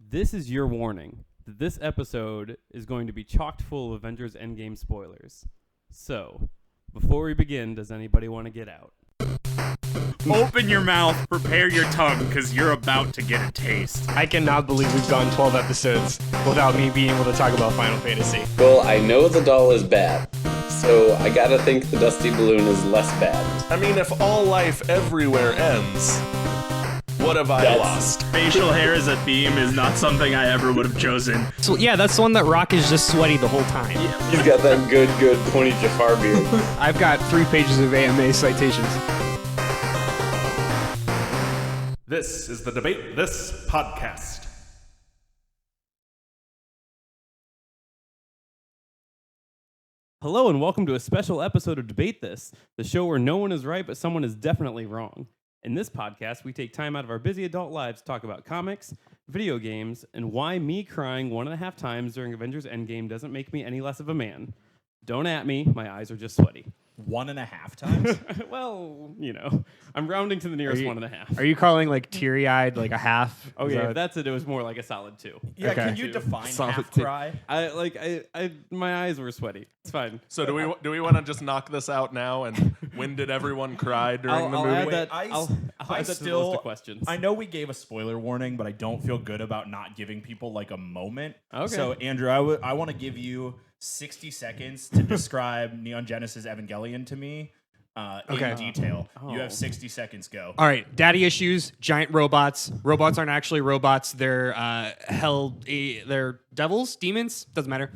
This is your warning that this episode is going to be chock full of Avengers Endgame spoilers. So, before we begin, does anybody want to get out? Open your mouth, prepare your tongue, because you're about to get a taste. I cannot believe we've gone 12 episodes without me being able to talk about Final Fantasy. Well, I know the doll is bad, so I gotta think the dusty balloon is less bad. I mean, if all life everywhere ends, what have I lost? Facial hair as a theme is not something I ever would have chosen. So yeah, that's the one that Rock is just sweaty the whole time. He's got that good pointy Jafar beard. I've got 3 pages of AMA citations. This is the Debate This podcast. Hello and welcome to a special episode of Debate This, the show where no one is right but someone is definitely wrong. In this podcast, we take time out of our busy adult lives to talk about comics, video games, and why me crying 1.5 times during Avengers Endgame doesn't make me any less of a man. Don't at me, my eyes are just sweaty. 1.5 times? Well, you know, I'm rounding to the nearest 1.5. Are you calling like teary-eyed like a half? Oh yeah, if that's it. It was more like a solid 2. Yeah, Okay. can you define Solid half two. cry? My eyes were sweaty. It's fine. So do we want to just knock this out now? And when did everyone cry during the I'll movie? add that. I I'll add that to the list of questions. I know we gave a spoiler warning, but I don't feel good about not giving people like a moment. Okay. So Andrew, I want to give you 60 seconds to describe Neon Genesis Evangelion to me Okay. in detail. Oh. You have 60 seconds. Go. All right, daddy issues, giant robots. Robots aren't actually robots. They're they're devils, demons, doesn't matter.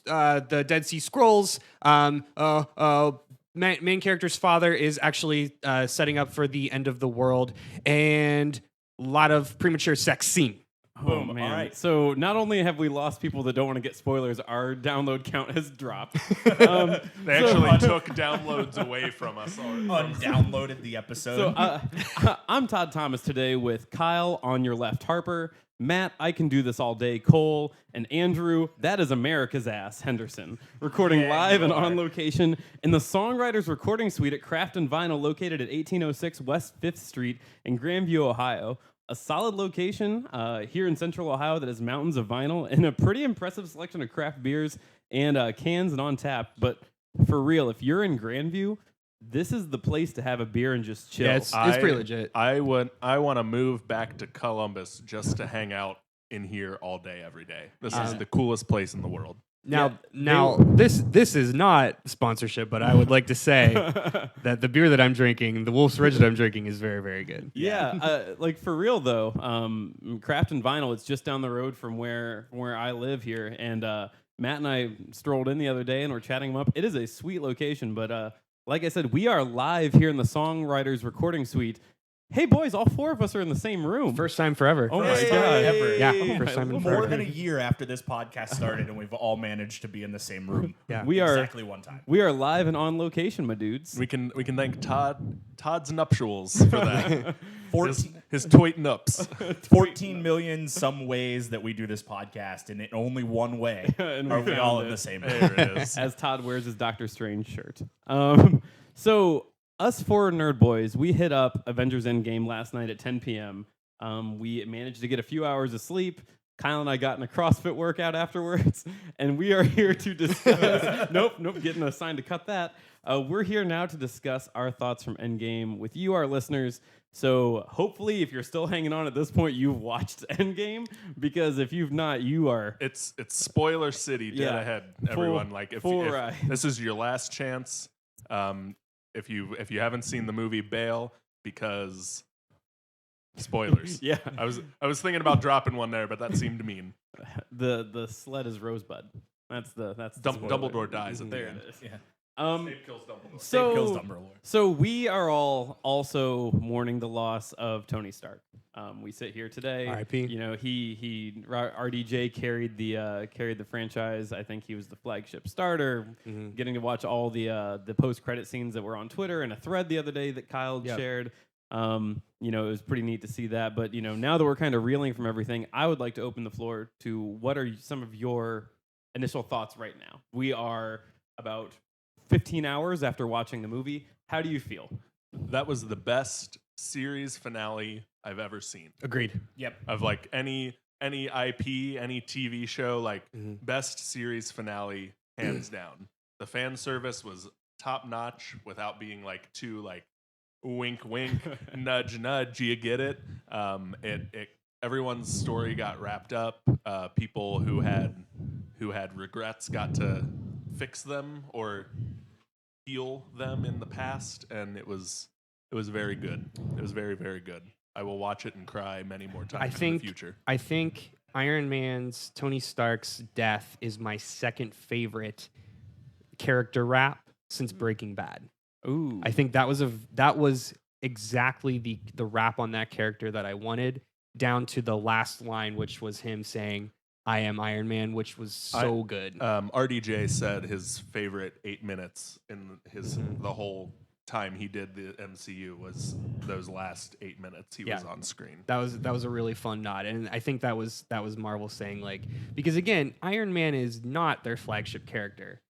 The Dead Sea Scrolls. Main character's father is actually setting up for the end of the world, and a lot of premature sex scene. Oh, Boom. man. All right. So not only have we lost people that don't want to get spoilers, our download count has dropped. They actually took downloads away from us. Undownloaded the episode. So I'm Todd Thomas today with Kyle on your left, Harper, Matt, I can do this all day, Cole, and Andrew, that is America's ass, Henderson, recording live and on location in the Songwriters Recording Suite at Craft and Vinyl, located at 1806 West 5th Street in Grandview, Ohio. A solid location here in Central Ohio that has mountains of vinyl and a pretty impressive selection of craft beers and cans and on tap. But for real, if you're in Grandview, this is the place to have a beer and just chill. Yeah, it's pretty legit. I want to move back to Columbus just to hang out in here all day, every day. This is the coolest place in the world. Now, this is not sponsorship, but I would like to say that the beer that I'm drinking, the Wolf's Ridge that I'm drinking, is very, very good. Yeah, like for real though, Craft and Vinyl, it's just down the road from where I live here, and Matt and I strolled in the other day and we're chatting them up. It is a sweet location, but like I said, we are live here in the Songwriters Recording Suite. Hey boys, all 4 of us are in the same room. First time forever. Oh my First god! time ever. Yeah, first time in More forever. than a year after this podcast started, and we've all managed to be in the same room. Yeah. We are exactly one time. We are live and on location, my dudes. We can thank Todd's nuptials for that. 14, his toit nups. 14 million some ways that we do this podcast, and in only one way And are we we all found in it. the same room. There it is. As Todd wears his Doctor Strange shirt. So us 4 nerd boys, we hit up Avengers Endgame last night at 10 p.m. We managed to get a few hours of sleep. Kyle and I got in a CrossFit workout afterwards, and we are here to discuss. Nope, getting assigned to cut that. We're here now to discuss our thoughts from Endgame with you, our listeners. So hopefully, if you're still hanging on at this point, you've watched Endgame, because if you've not, you are. It's spoiler city dead ahead, everyone. Like if this is your last chance. If you haven't seen the movie, bail, because spoilers. Yeah, I was thinking about dropping one there, but that seemed mean. the sled is Rosebud. That's the Dumbledore dies at the there end. it is. Yeah. Snape kills Dumbledore. Snape kills Dumbledore. So we are all also mourning the loss of Tony Stark. We sit here today. R.I.P. You know, he RDJ carried the franchise. I think he was the flagship starter. Mm-hmm. Getting to watch all the post credit scenes that were on Twitter and a thread the other day that Kyle shared. You know, it was pretty neat to see that. But you know, now that we're kind of reeling from everything, I would like to open the floor to what are some of your initial thoughts right now. We are about 15 hours after watching the movie. How do you feel? That was the best series finale I've ever seen. Agreed. Yep. Of like any IP, any TV show, like best series finale hands down. The fan service was top notch without being like too like wink wink nudge nudge. You get it? It everyone's story got wrapped up. People who had regrets got to fix them or heal them in the past, and it was very good. It was very, very good. I will watch it and cry many more times in the future. I think Iron Man's Tony Stark's death is my second favorite character rap since Breaking Bad. Ooh. I think that was exactly the rap on that character that I wanted, down to the last line, which was him saying, "I am Iron Man," which was so good. RDJ said his favorite 8 minutes in the whole time he did the MCU was those last 8 minutes he was on screen. That was a really fun nod, and I think that was Marvel saying, like, because again, Iron Man is not their flagship character.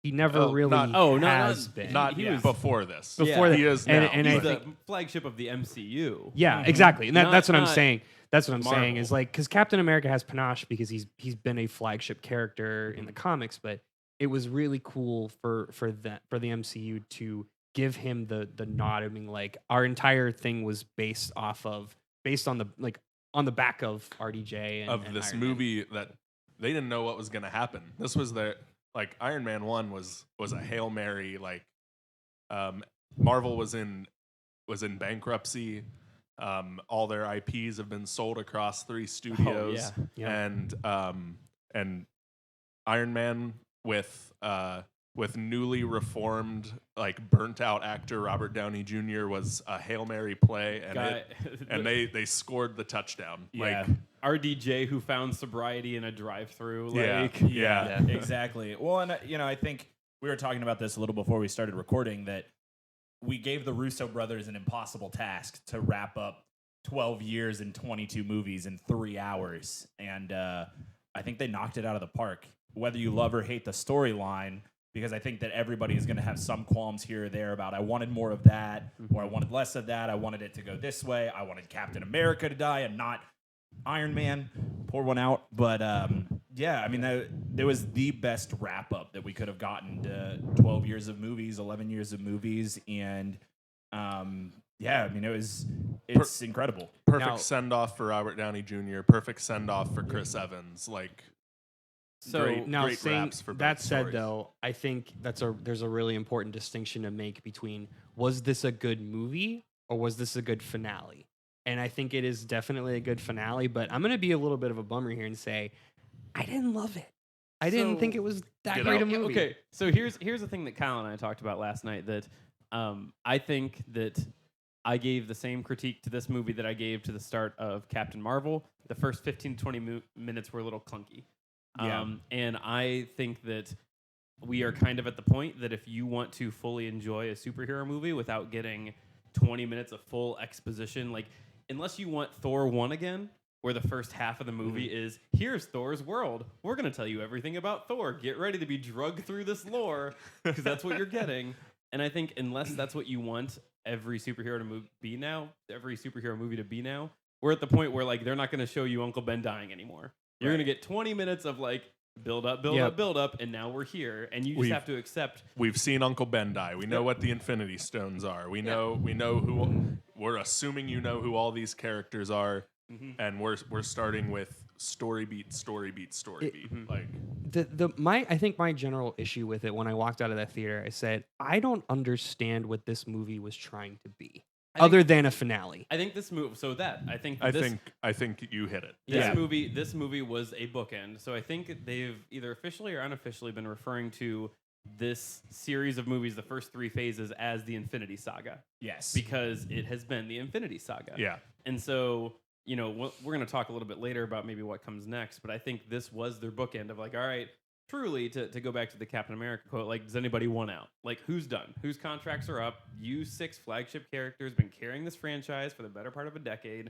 He never has been. Not before this. Before he is now. And He's I the think, flagship of the MCU. yeah, exactly, and that's what I'm not saying. That's what I'm Marvel. saying is like, because Captain America has panache because he's been a flagship character in the comics, but it was really cool for the MCU to give him the nod. I mean, like, our entire thing was based on the back of RDJ and this Iron movie that they didn't know what was going to happen. This was their like Iron Man 1 was a Hail Mary. Like Marvel was in bankruptcy. All their IPs have been sold across 3 studios, and Iron Man with newly reformed, like, burnt out actor Robert Downey Jr. was a Hail Mary play, and they scored the touchdown. Yeah. Like, RDJ who found sobriety in a drive-through. Like, Yeah, exactly. Well, and I think we were talking about this a little before we started recording, that we gave the Russo brothers an impossible task to wrap up 12 years and 22 movies in 3 hours. And I think they knocked it out of the park. Whether you love or hate the storyline, because I think that everybody is going to have some qualms here or there about, I wanted more of that, or I wanted less of that. I wanted it to go this way. I wanted Captain America to die and not Iron Man. Pour one out. But yeah, I mean, there was the best wrap up that we could have gotten to 12 years of movies, 11 years of movies, and yeah, I mean, it's incredible. Perfect send off for Robert Downey Jr. Perfect send off for Chris Evans. Like, so great raps for both that said, stories. though, I think there's a really important distinction to make between, was this a good movie or was this a good finale? And I think it is definitely a good finale, but I'm going to be a little bit of a bummer here and say, I didn't love it. I didn't think it was that great a movie. Okay, so here's the thing that Kyle and I talked about last night, that I think that I gave the same critique to this movie that I gave to the start of Captain Marvel. The first 15 to 20 minutes were a little clunky. And I think that we are kind of at the point that if you want to fully enjoy a superhero movie without getting 20 minutes of full exposition, like, unless you want Thor 1 again, where the first half of the movie is, here's Thor's world. We're going to tell you everything about Thor. Get ready to be drugged through this lore, because that's what you're getting. And I think unless that's what you want every superhero movie to be now, we're at the point where, like, they're not going to show you Uncle Ben dying anymore. You're going to get 20 minutes of, like, build up, and now we're here, and you just have to accept. We've seen Uncle Ben die. We know what the Infinity Stones are. We know who. We're assuming you know who all these characters are, and we're starting with story beat. Like, I think my general issue with it, when I walked out of that theater, I said, I don't understand what this movie was trying to be, other than a finale. I think this movie. So that I think you hit it. This movie was a bookend. So I think they've either officially or unofficially been referring to this series of movies, the first 3 phases, as the Infinity Saga. Yes, because it has been the Infinity Saga. Yeah, and so, you know, we're going to talk a little bit later about maybe what comes next, but I think this was their bookend of, like, all right, truly, to go back to the Captain America quote, like, does anybody want out? Like, who's done? Whose contracts are up? You 6 flagship characters been carrying this franchise for the better part of a decade.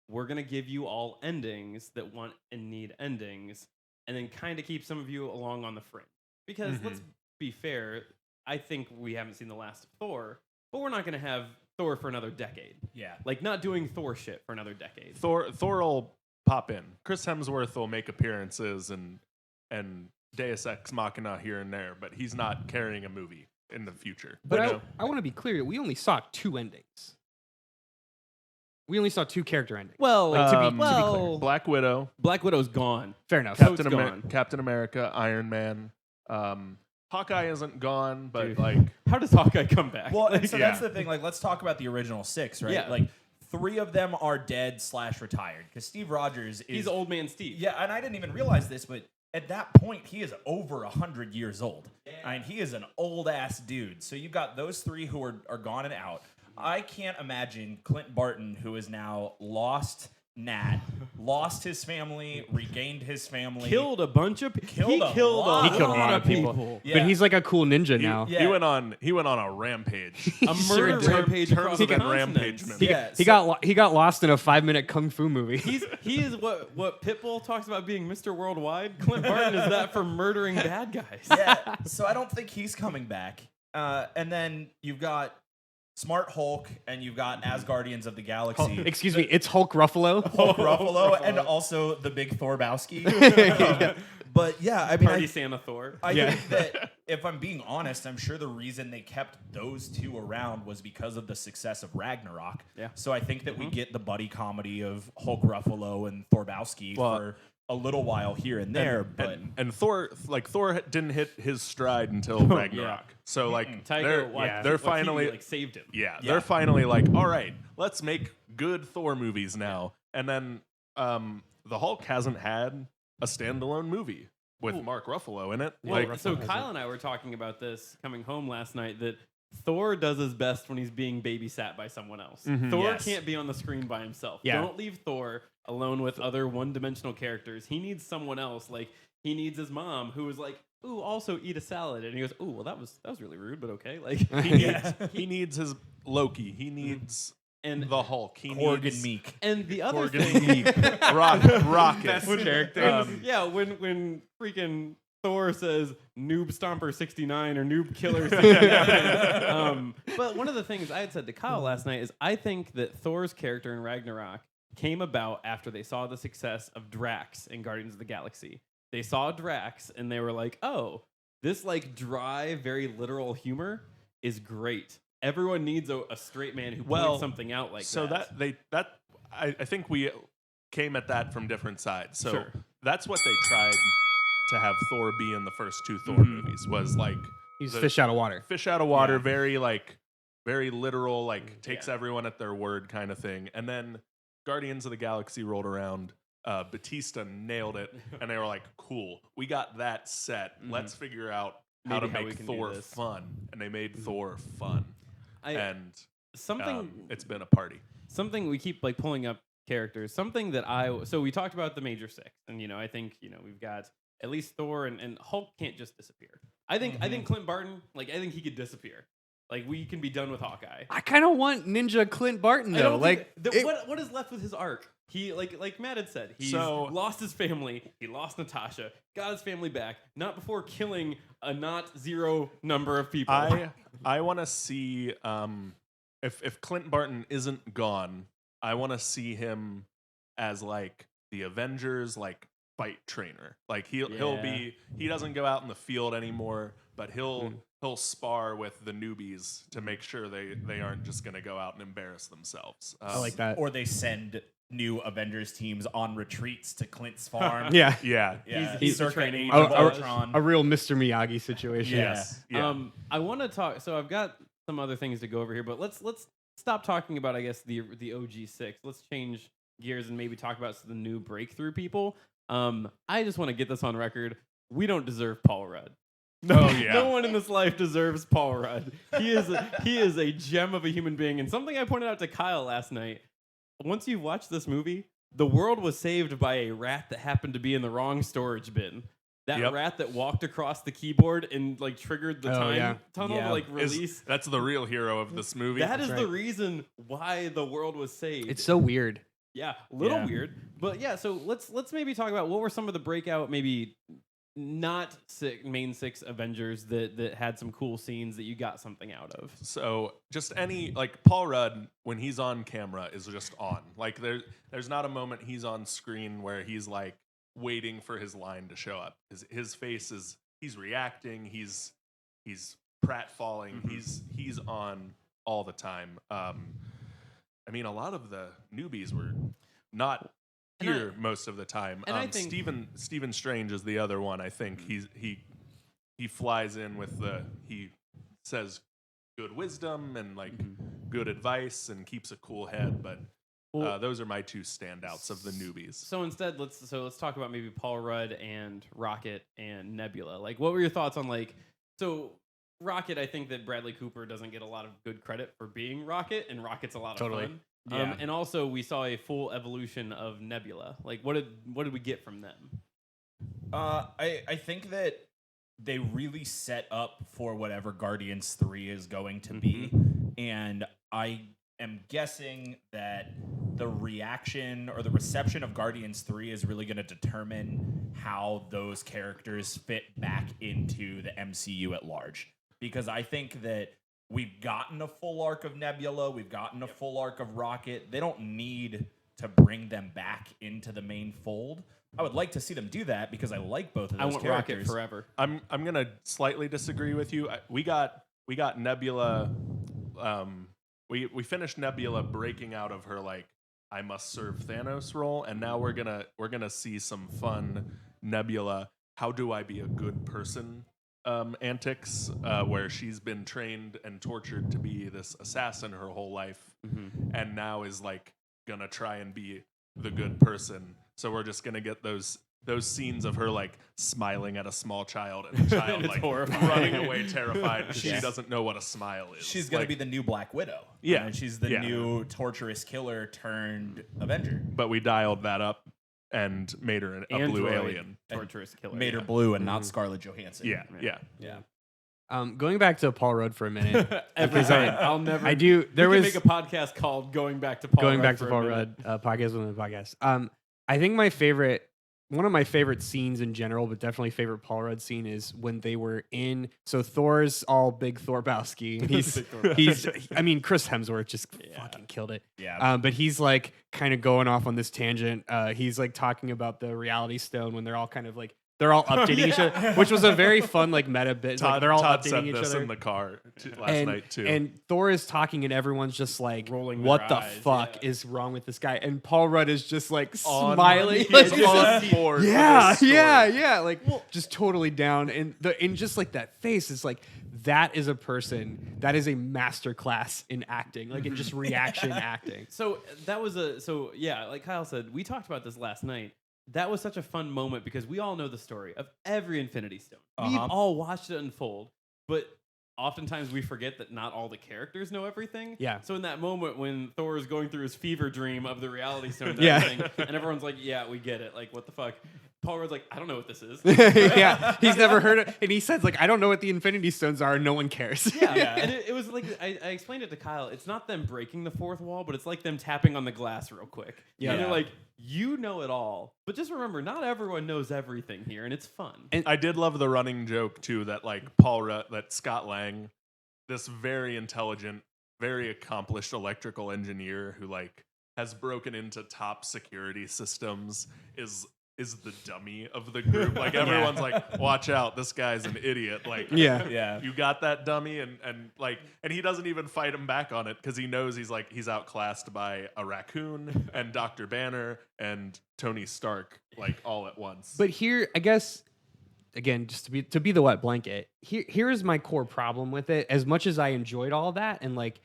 We're going to give you all endings that want and need endings, and then kind of keep some of you along on the fringe. Because let's be fair, I think we haven't seen the last of Thor, but we're not going to have Thor for another decade. Yeah. Like not doing Thor shit for another decade. Thor will pop in. Chris Hemsworth will make appearances and Deus Ex Machina here and there, but he's not carrying a movie in the future. But I want to be clear. We only saw 2 endings. We only saw 2 character endings. Well, Like, to be clear. Black Widow, Black Widow's gone. Fair enough. Captain America, Iron Man. Hawkeye isn't gone, but Dude. like, How does Hawkeye come back? Well, and so Yeah. that's the thing. Like, let's talk about the original 6, right? Yeah. Like, 3 of them are dead / retired because Steve Rogers is he's old man Steve. Yeah, and I didn't even realize this, but at that point, he is over 100 years old. I mean, he is an old ass dude. So you've got those 3 who are gone and out. I can't imagine Clint Barton, who is now lost Nat, lost his family, regained his family, Killed a bunch of people. He Killed a killed lot. He killed a lot of people. Yeah. But he's like a cool ninja now. Yeah. he went on a rampage. A murder In rampage terms across of the an continents. rampagement. He got lost in a 5-minute kung fu movie. He is what Pitbull talks about being Mr. Worldwide. Clint Barton is that for murdering bad guys. Yeah, so I don't think he's coming back. And then you've got Smart Hulk, and you've got Asgardians of the Galaxy. Excuse me, it's Hulk Ruffalo. Hulk Ruffalo, and also the big Thorbowski. But yeah, I mean, Party Santa Thor. I Yeah. think that if I'm being honest, I'm sure the reason they kept those 2 around was because of the success of Ragnarok. Yeah. So I think that we get the buddy comedy of Hulk Ruffalo and Thorbowski for a little while here and there. And Thor didn't hit his stride until Ragnarok. So like they're finally like saved him. Yeah, they're finally like, all right, let's make good Thor movies now. And then the Hulk hasn't had a standalone movie with Mark Ruffalo in it. Well, so Kyle and I were talking about this coming home last night that Thor does his best when he's being babysat by someone else. Thor Yes. can't be on the screen by himself. Yeah. Don't leave Thor alone with other one-dimensional characters. He needs someone else. Like he needs his mom, who was like, "Ooh, also eat a salad," and he goes, "Ooh, well that was really rude, but okay." Like he needs his Loki. He needs and the Hulk. He Korg needs and Meek. and the other Korg thing, and Meek. Rocket. Best character. when freaking Thor says Noob Stomper 69 or Noob Killer 69. But one of the things I had said to Kyle last night is I think that Thor's character in Ragnarok came about after they saw the success of Drax in Guardians of the Galaxy. They saw Drax and they were like, oh, this like dry, very literal humor is great. Everyone needs a straight man who points something out like that. I think we came at that from different sides. So Sure. that's what they tried to have Thor be in the first 2 Thor movies, was like He's fish out of water. fish out of water, very literal, like takes everyone at their word kind of thing. And then Guardians of the Galaxy rolled around. Batista nailed it, and they were like, "Cool, we got that set. Let's figure out how Maybe to we make can do Thor this." fun." And they made Thor fun, and it's been a party. Something we keep like pulling up characters. Something that so we talked about the major 6, and I think we've got at least Thor and Hulk can't just disappear. I think Clint Barton, like I think he could disappear. Like we can be done with Hawkeye. I kind of want Ninja Clint Barton I though. don't Like think what is left with his arc? He like Matt had said, he's lost his family. He lost Natasha, got his family back, not before killing a not zero number of people. I want to see if Clint Barton isn't gone, I want to see him as like the Avengers like fight trainer. Like he doesn't go out in the field anymore, but he'll spar with the newbies to make sure they aren't just going to go out and embarrass themselves. I like that. Or they send new Avengers teams on retreats to Clint's farm. Yeah. Yeah. He's circa training Age of Ultron. A real Mr. Miyagi situation. Yes. Yeah. I want to talk. So I've got some other things to go over here, but let's stop talking about I guess the OG6. Let's change gears and maybe talk about the new breakthrough people. I just want to get this on record. We don't deserve Paul Rudd. No one in this life deserves Paul Rudd. He is a gem of a human being. And something I pointed out to Kyle last night. Once you watch this movie, the world was saved by a rat that happened to be in the wrong storage bin. That rat that walked across the keyboard and like triggered the time tunnel to like release. That's the real hero of this movie. That is the reason why the world was saved. It's so weird. Yeah, a little weird. But yeah, so let's maybe talk about what were some of the breakout maybe not main 6 Avengers that had some cool scenes that you got something out of. So just Paul Rudd, when he's on camera, is just on. Like there's not a moment he's on screen where he's like waiting for his line to show up. His face is, he's reacting, he's pratfalling, he's on all the time. I mean, a lot of the newbies were not here most of the time. And I think Stephen Strange is the other one. I think he flies in with he says good wisdom and like good advice and keeps a cool head. But those are my 2 standouts of the newbies. So instead, let's talk about maybe Paul Rudd and Rocket and Nebula. Like, what were your thoughts on Rocket? I think that Bradley Cooper doesn't get a lot of good credit for being Rocket, and Rocket's a lot of fun. Yeah. And also, we saw a full evolution of Nebula. Like, what did we get from them? I think that they really set up for whatever Guardians 3 is going to be, and I am guessing that the reaction or the reception of Guardians 3 is really going to determine how those characters fit back into the MCU at large. Because I think that we've gotten a full arc of Nebula. We've gotten a full arc of Rocket. They don't need to bring them back into the main fold. I would like to see them do that because I like both of those characters. Rocket forever. I'm gonna slightly disagree with you. We got Nebula. We finished Nebula breaking out of her like I must serve Thanos role, and now we're gonna see some fun Nebula. How do I be a good person? Antics where she's been trained and tortured to be this assassin her whole life, and now is like gonna try and be the good person. So we're just gonna get those scenes of her like smiling at a small child and the child like running away terrified. She doesn't know what a smile is. She's gonna be the new Black Widow. Yeah, and she's the new torturous killer turned Avenger. But we dialed that up and made her a blue alien. Torturous killer. Made her blue and not Scarlett Johansson. Yeah. Going back to Paul Rudd for a minute. Every time. I'll never. I do. There we was can make a podcast called "Going Back to Paul." going Rudd back for to a Paul minute. Rudd podcast within the podcast. I think one of my favorite scenes in general, but definitely favorite Paul Rudd scene is when they were in. So Thor's all big Thorbowski. I mean, Chris Hemsworth just fucking killed it. Yeah. But he's like kind of going off on this tangent. He's like talking about the Reality Stone when they're all kind of like. They're all updating each other, which was a very fun like meta bit. Todd, like, they're all Todd updating said each this other in the car last night too. And Thor is talking, and everyone's just like, Rolling "What their the eyes, fuck is wrong with this guy?" And Paul Rudd is just like On smiling, one- he's like, on board with yeah, this story. yeah, like just totally down. And just like that face is like that is a person that is a master class in acting, like in just reaction acting. So that was like Kyle said, we talked about this last night. That was such a fun moment because we all know the story of every Infinity Stone. We've all watched it unfold, but oftentimes we forget that not all the characters know everything. Yeah. So in that moment when Thor is going through his fever dream of the Reality Stone and Yeah. everything, and everyone's like, yeah, we get it. Like, what the fuck? Paul Rudd's like, I don't know what this is. Yeah, he's never heard it, and he says like, "I don't know what the Infinity Stones are," and no one cares. Yeah. And it was like, I explained it to Kyle. It's not them breaking the fourth wall, but it's like them tapping on the glass real quick. Yeah. And they're like, you know it all. But just remember, not everyone knows everything here, and it's fun. And- I did love the running joke too that like that Scott Lang, this very intelligent, very accomplished electrical engineer who like has broken into top security systems is the dummy of the group. Like everyone's like, watch out, this guy's an idiot. Like Yeah. you got that dummy and he doesn't even fight him back on it because he knows he's outclassed by a raccoon and Dr. Banner and Tony Stark like all at once. But here, I guess, again, just to be the wet blanket, here is my core problem with it. As much as I enjoyed all that, and like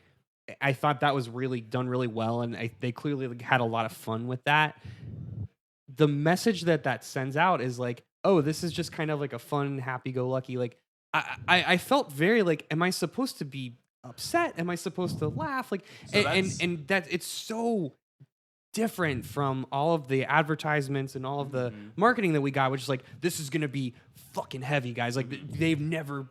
I thought that was really done really well, and they clearly had a lot of fun with that. The message that sends out is like, oh, this is just kind of like a fun, happy-go-lucky. Like, I felt very like, am I supposed to be upset? Am I supposed to laugh? Like, So and that it's so different from all of the advertisements and all of the marketing that we got, which is like, this is gonna be fucking heavy, guys. Like, they've never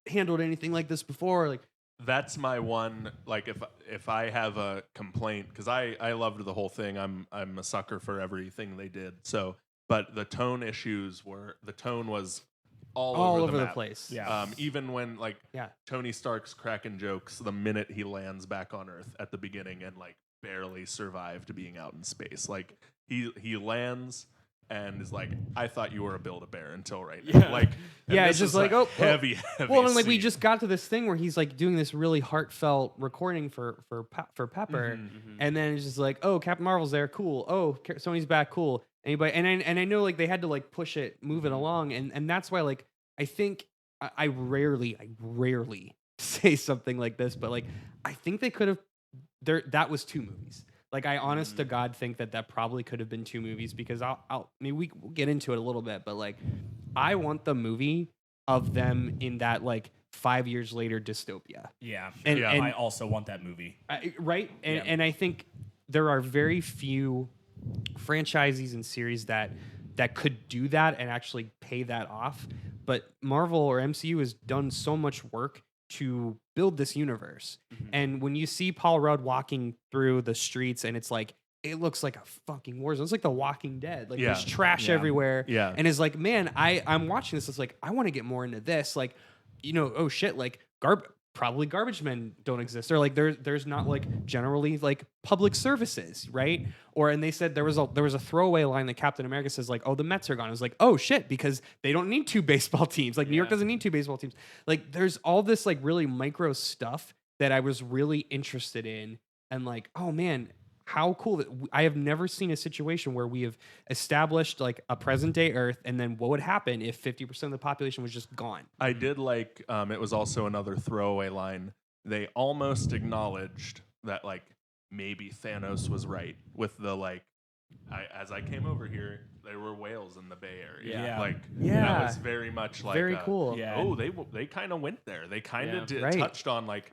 handled anything like this before. Like, that's my one, like if I have a complaint, because I loved the whole thing. I'm a sucker for everything they did. So but the tone was all over the map. place. Yeah. Even when like Yeah. Tony Stark's cracking jokes the minute he lands back on Earth at the beginning and like barely survived being out in space. Like he lands and is like, I thought you were a Build-A-Bear until right now. Yeah. Like, and Yeah, this it's just is like, oh, heavy. Well, and like we scene. just got to this thing where he's like doing this really heartfelt recording for Pepper, and then it's just like, oh, Captain Marvel's there, cool. Oh, Sony's back, cool. Anybody? And I know like they had to like push it, move it along, and that's why like I think I rarely say something like this, but like I think they could have. That was 2 movies. Like I honest to God think that probably could have been 2 movies because I mean we'll get into it a little bit, but like I want the movie of them in that like 5 years later dystopia. Yeah. And- and- I also want that movie. Right? And Yeah. and I think there are very few franchises and series that could do that and actually pay that off. But Marvel or MCU has done so much work to build this universe. And when you see Paul Rudd walking through the streets and it's like it looks like a fucking war zone. It's like The Walking Dead. Like there's trash everywhere. Yeah. And it's like, man, I'm watching this. It's like I want to get more into this. Like, you know, oh shit, like probably garbage men don't exist. Or like there's not like generally like public services, right? Or and they said there was a throwaway line that Captain America says like, oh, the Mets are gone. I was like, oh shit, because they don't need 2 baseball teams. Like New York doesn't need 2 baseball teams. Like there's all this like really micro stuff that I was really interested in, and like, oh man, how cool that I have never seen a situation where we have established like a present day Earth, and then what would happen if 50% of the population was just gone? I did like it was also another throwaway line. They almost acknowledged that like maybe Thanos was right with the like as I came over here, there were whales in the Bay Area. Yeah. Like Yeah. that was very much like Very cool. Yeah. Oh, they kind of went there. They kind of Yeah. Right. touched on like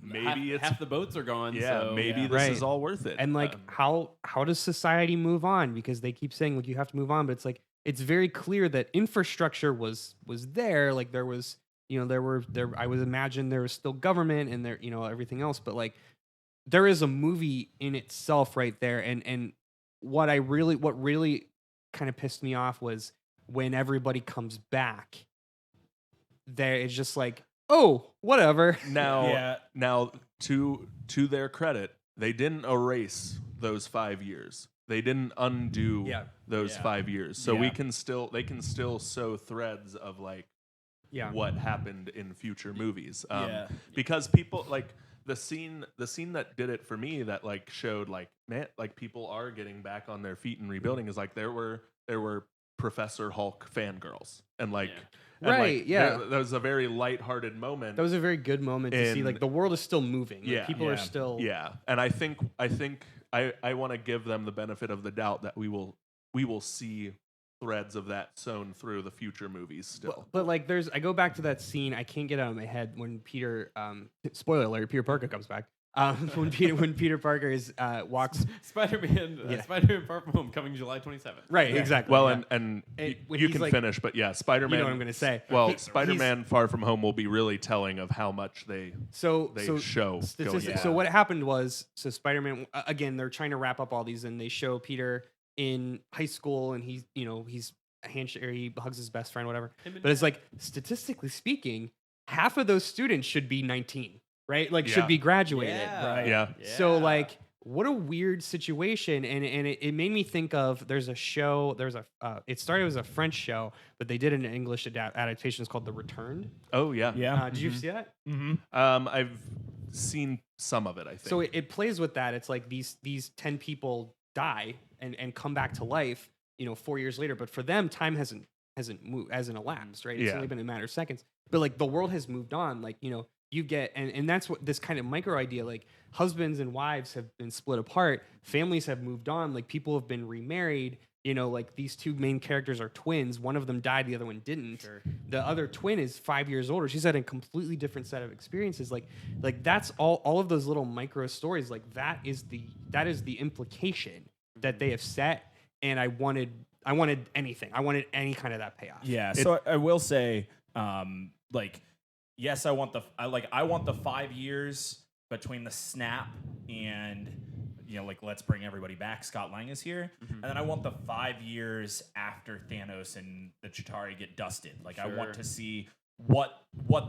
maybe it's half the boats are gone. yeah, so, maybe yeah. this Right. is all worth it. And like how does society move on? Because they keep saying like you have to move on, but it's like it's very clear that infrastructure was there. Like there was, you know, there I would imagine there was still government and there, you know, everything else, but like there is a movie in itself right there. And what really kind of pissed me off was when everybody comes back, there it's just like, oh, whatever. Now to their credit, they didn't erase those 5 years. They didn't undo those 5 years. So they can still sow threads of like what happened in future movies. Because people like the scene that did it for me that like showed like man like people are getting back on their feet and rebuilding is like there were Professor Hulk fangirls and like that was a very lighthearted moment. That was a very good moment to see like the world is still moving. Like, people are still and I think I want to give them the benefit of the doubt that we will see threads of that sewn through the future movies still. But like I go back to that scene, I can't get out of my head when Peter spoiler alert, Peter Parker comes back. When Peter Parker is walks Spider-Man Far From Home coming July 27th. Right, exactly. Well, and when you he's can like- finish, but yeah, Spider-Man. You know what I'm gonna say. Well, Spider-Man Far From Home will be really telling of how much they show. Going So what happened was, Spider-Man again, they're trying to wrap up all these, and they show Peter in high school, and he's a handshake, or he hugs his best friend, whatever. But it's like statistically speaking, half of those students should be 19, right? Like should be graduated. Yeah. Yeah. So like, what a weird situation, and it made me think of there's a show. It started as a French show, but they did an English adaptation. It's called The Returned. Oh yeah. Did you see that? I've seen some of it. I think. So it plays with that. It's like these 10 people die and come back to life, 4 years later. But for them, time hasn't elapsed, right? It's only been a matter of seconds. But like the world has moved on. Like you get and that's what this kind of micro idea. Like husbands and wives have been split apart. Families have moved on. Like people have been remarried. Like these two main characters are twins. One of them died, the other one didn't. Sure. The other twin is 5 years older. She's had a completely different set of experiences. Like that's all of those little micro stories. Like that is the implication that they have set. And I wanted anything. I wanted any kind of that payoff. Yeah. So I will say, yes, I want the 5 years between the snap and like let's bring everybody back. Scott Lang is here, and then I want the 5 years after Thanos and the Chitauri get dusted. Like I want to see what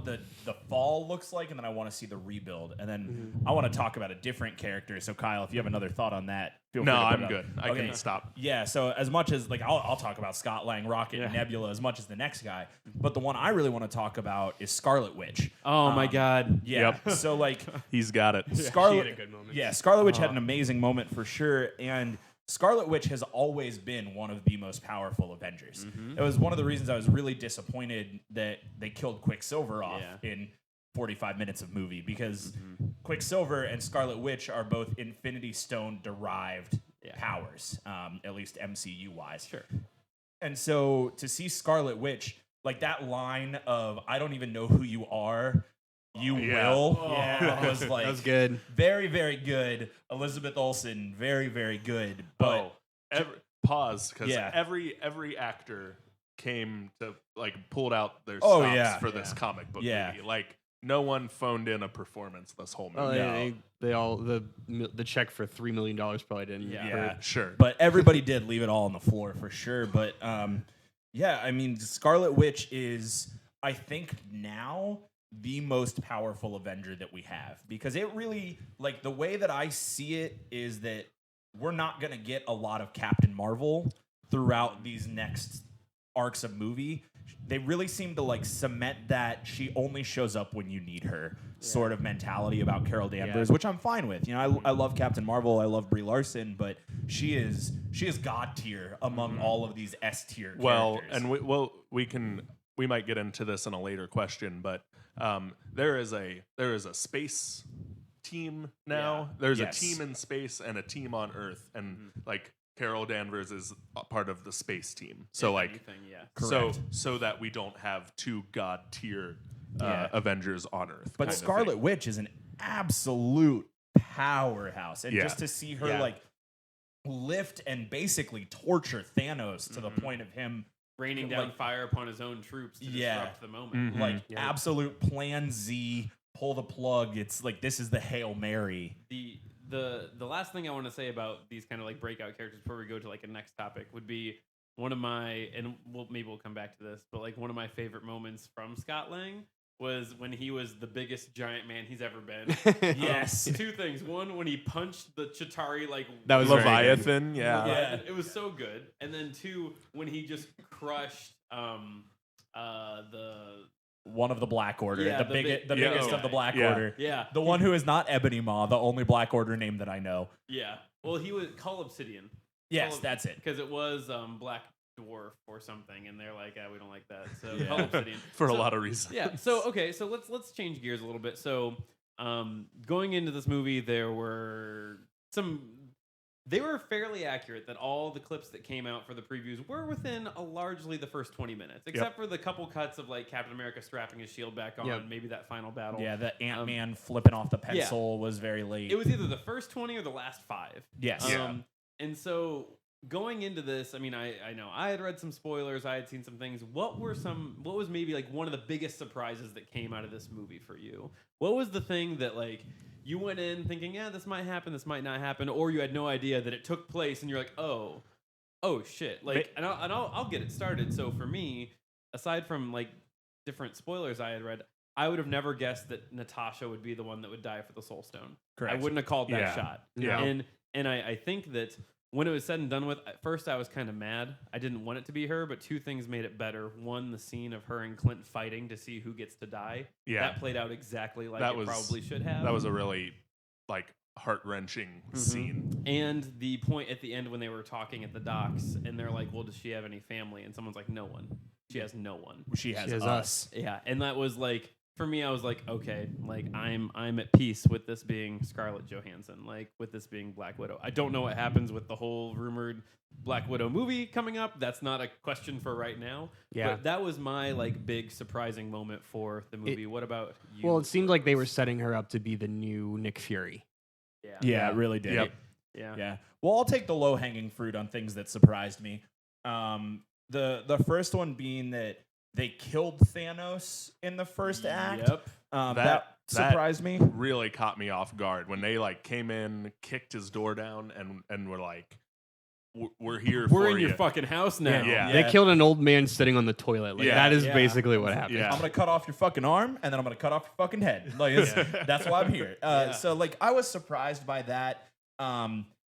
the fall looks like, and then I want to see the rebuild, and then I want to talk about a different character. So Kyle, if you have another thought on that, feel free to I'm put it up. good. I can stop. Yeah, so as much as like I'll talk about Scott Lang, Rocket, and Nebula as much as the next guy, but the one I really want to talk about is Scarlet Witch. Oh my God! Yeah, so like He's got it. Scarlet, She had a good moment. yeah, Scarlet Witch had an amazing moment for sure, and Scarlet Witch has always been one of the most powerful Avengers. It was one of the reasons I was really disappointed that they killed Quicksilver off in 45 minutes of movie, because Quicksilver and Scarlet Witch are both Infinity Stone derived powers, at least MCU wise. Sure. And so to see Scarlet Witch, like that line of "I don't even know who you are, you will," was like That was good. very, very good. Elizabeth Olsen, very, very good. But Pause, because every actor came to pulled out their Oh, stops yeah. for this comic book Yeah. movie. Like no one phoned in a performance this whole Well, movie. they all the check for $3 million probably didn't. Yeah. Sure. but everybody did leave it all on the floor for sure. But yeah, I mean, Scarlet Witch is, I think, now the most powerful Avenger that we have, because it really, like, the way that I see it is that we're not going to get a lot of Captain Marvel throughout these next arcs of movie. They really seem to like cement that she only shows up when you need her sort of mentality about Carol Danvers, which I'm fine with. You know, I love Captain Marvel, I love Brie Larson, but she is God tier among all of these S tier characters. And we might get into this in a later question, but there is a space team now. There's a team in space and a team on Earth, and like Carol Danvers is a part of the space team. So so that we don't have two god tier Avengers on Earth. But Scarlet Witch is an absolute powerhouse, and just to see her like lift and basically torture Thanos to the point of him raining down fire upon his own troops to disrupt the moment. Like absolute Plan Z, pull the plug. It's like this is the Hail Mary. The last thing I want to say about these kind of like breakout characters before we go to like a next topic would be one of my, and maybe we'll come back to this, but like one of my favorite moments from Scott Lang was when he was the biggest giant man he's ever been. Yes. Two things. One, when he punched the Chitauri like That was very good. Leviathan, it was so good. And then two, when he just crushed One of the Black Order, Yeah, the the biggest of the Black Order. Yeah. The one who is not Ebony Maw, the only Black Order name that I know. Yeah. Well, he was Call Obsidian. Yes, that's it. Because it was Black Dwarf or something, and they're like, we don't like that. So Call Obsidian. for a lot of reasons. Yeah. So okay. So let's change gears a little bit. So going into this movie, there were they were fairly accurate that all the clips that came out for the previews were within largely the first 20 minutes, except for the couple cuts of like Captain America strapping his shield back on, maybe that final battle. Yeah, the Ant-Man flipping off the pencil was very late. It was either the first 20 or the last 5. Yes. And so going into this, I mean, I know I had read some spoilers, I had seen some things. What was maybe like one of the biggest surprises that came out of this movie for you? What was the thing that like you went in thinking, this might happen, this might not happen, or you had no idea that it took place, and you're like, oh shit, like, and I'll get it started. So for me, aside from like different spoilers I had read, I would have never guessed that Natasha would be the one that would die for the Soul Stone. Correct. I wouldn't have called that shot. Yeah. And I think that when it was said and done with, at first I was kind of mad. I didn't want it to be her, but two things made it better. One, the scene of her and Clint fighting to see who gets to die. Yeah. That played out exactly like it probably should have. That was a really like heart-wrenching scene. And the point at the end when they were talking at the docks, and they're like, well, does she have any family? And someone's like, no one. She has no one. She has us. Yeah, and that was like, for me, I was like, okay, like I'm at peace with this being Scarlett Johansson, like with this being Black Widow. I don't know what happens with the whole rumored Black Widow movie coming up. That's not a question for right now. Yeah. But that was my like big surprising moment for the movie. What about you? Well, it seemed like they were setting her up to be the new Nick Fury. Yeah, it really did. Yep. Yeah. Well, I'll take the low-hanging fruit on things that surprised me. The first one being that they killed Thanos in the first act. Yep. surprised me. Really caught me off guard when they like came in, kicked his door down, and were like, "We're here. We're for in you. your fucking house now." Yeah. They killed an old man sitting on the toilet. Like Yeah. that is Yeah. basically what happened. Yeah. I'm gonna cut off your fucking arm, and then I'm gonna cut off your fucking head. Like that's why I'm here. So like I was surprised by that.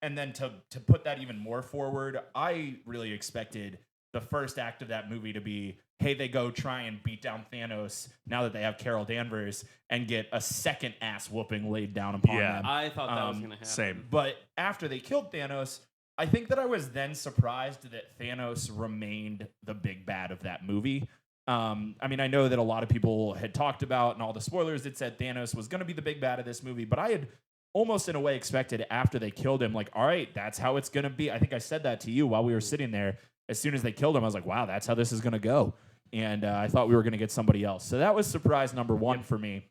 And then to put that even more forward, I really expected the first act of that movie to be, hey, they go try and beat down Thanos now that they have Carol Danvers and get a second ass whooping laid down upon them. I thought that was gonna happen. Same. But after they killed Thanos, I think that I was then surprised that Thanos remained the big bad of that movie. I mean, I know that a lot of people had talked about, and all the spoilers that said Thanos was going to be the big bad of this movie, but I had almost in a way expected after they killed him, like, all right, that's how it's going to be. I think I said that to you while we were sitting there. As soon as they killed him, I was like, wow, that's how this is going to go. And I thought we were going to get somebody else. So that was surprise number one for me.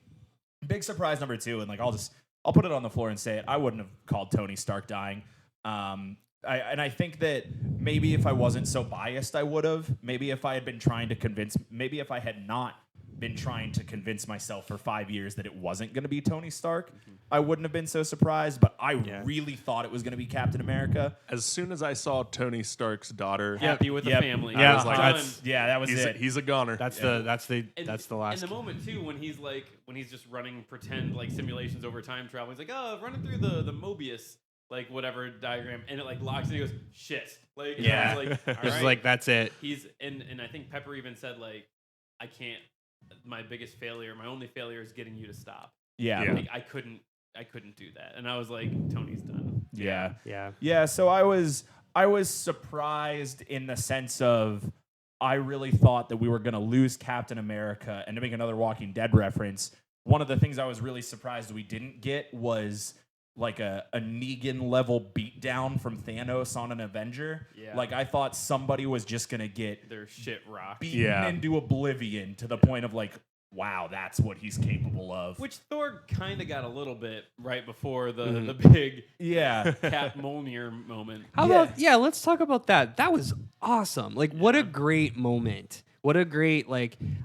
Big surprise number two, and like I'll put it on the floor and say it. I wouldn't have called Tony Stark dying. I think that maybe if I wasn't so biased, I would have. Maybe if I had been trying to convince, maybe if I had not been trying to convince myself for 5 years that it wasn't going to be Tony Stark, I wouldn't have been so surprised. But I really thought it was going to be Captain America. As soon as I saw Tony Stark's daughter, Happy with the family. Yeah, I was like, Done. That was it. he's a goner. That's the last. And the moment too when he's just running pretend like simulations over time travel, he's like, oh, running through the Mobius like whatever diagram, and it like locks and he goes, shit. Like Yeah. I was like, all Just right. like that's it. He's and I think Pepper even said like, I can't. My biggest failure, my only failure is getting you to stop. Yeah. Like, I couldn't do that, and I was like, Tony's done. Yeah. So I was surprised in the sense of I really thought that we were going to lose Captain America. And to make another Walking Dead reference, one of the things I was really surprised we didn't get was like a Negan level beatdown from Thanos on an Avenger. Yeah. Like I thought somebody was just going to get Their shit rocked. beaten into oblivion to the point of like, wow, that's what he's capable of. Which Thor kind of got a little bit right before the Mm-hmm. big Yeah. Cap Mjolnir moment. How about let's talk about that. That was awesome. Like what a great moment. What a great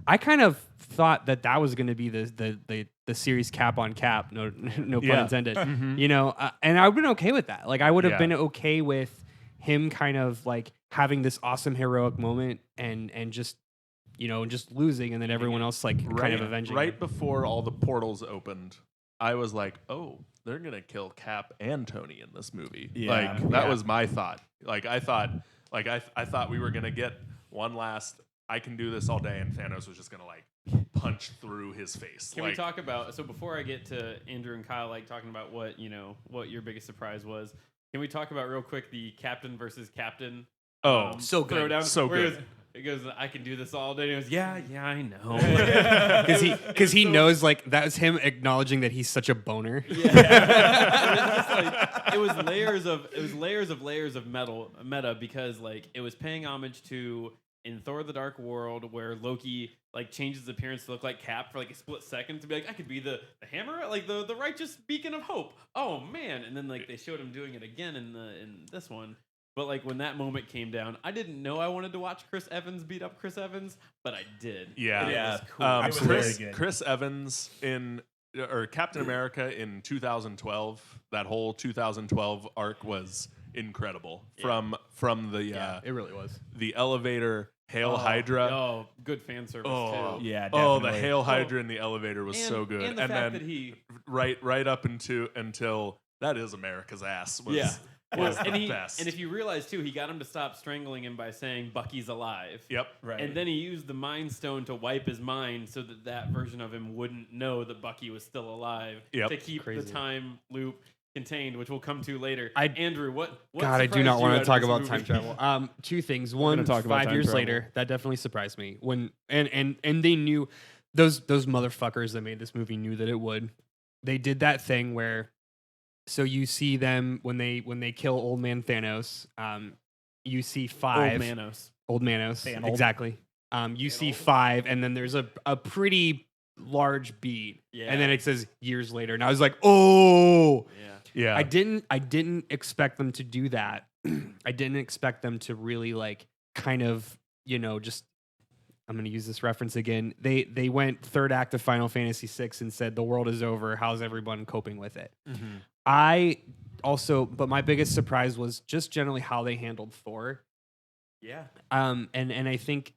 I kind of thought that was going to be the series cap on cap. No pun intended. You know, and I would have been okay with that. Like I would have been okay with him kind of like having this awesome heroic moment and just just losing and then everyone else kind of avenging Right him. before all the portals opened, I was like, oh, they're gonna kill Cap and Tony in this movie. Yeah. That was my thought. I thought we were gonna get one last I can do this all day, and Thanos was just gonna punch through his face. Can we talk about, so before I get to Andrew and Kyle talking about what your biggest surprise was, can we talk about real quick the Captain versus Captain? So good. Throwdown, So where good. He goes, I can do this all day. And he goes, yeah, I know. Because he knows that's him acknowledging that he's such a boner. It was layers of meta because it was paying homage to in Thor: The Dark World where Loki changes his appearance to look like Cap for a split second to be I could be the hammer, the righteous beacon of hope. Oh man! And then they showed him doing it again in this one. But when that moment came down, I didn't know I wanted to watch Chris Evans beat up Chris Evans, but I did. Yeah, And it was cool. It was very good. Chris Evans or Captain America in 2012. That whole 2012 arc was incredible. Yeah. From the It really was. the elevator Hail Hydra. Oh, good fan service Oh, too. Yeah, Oh, the definitely. Hail Hydra in the elevator was And- so good. And the fact that he right up until that is America's ass was was and the best. and if you realize too, he got him to stop strangling him by saying Bucky's alive. Yep. Right. And then he used the Mind Stone to wipe his mind so that version of him wouldn't know that Bucky was still alive. Yep. To keep Crazy. the time loop contained, which we'll come to later. Andrew, what God, I do surprised not you want out to of talk this about movie? time travel. Two things. One, gonna talk about 5 time years travel. later, that definitely surprised me. When and they knew those motherfuckers that made this movie knew that it would. They did that thing where, so you see them when they kill Old Man Thanos. You see five Old Manos, Thanold. exactly. You see five, and then there's a pretty large beat, Yeah. and then it says years later, and I was like, oh. Yeah. Yeah. I didn't expect them to do that. I didn't expect them to really kind of, just I'm going to use this reference again. They went third act of Final Fantasy VI and said the world is over. How's everyone coping with it? I also, but my biggest surprise was just generally how they handled Thor. Yeah. And I think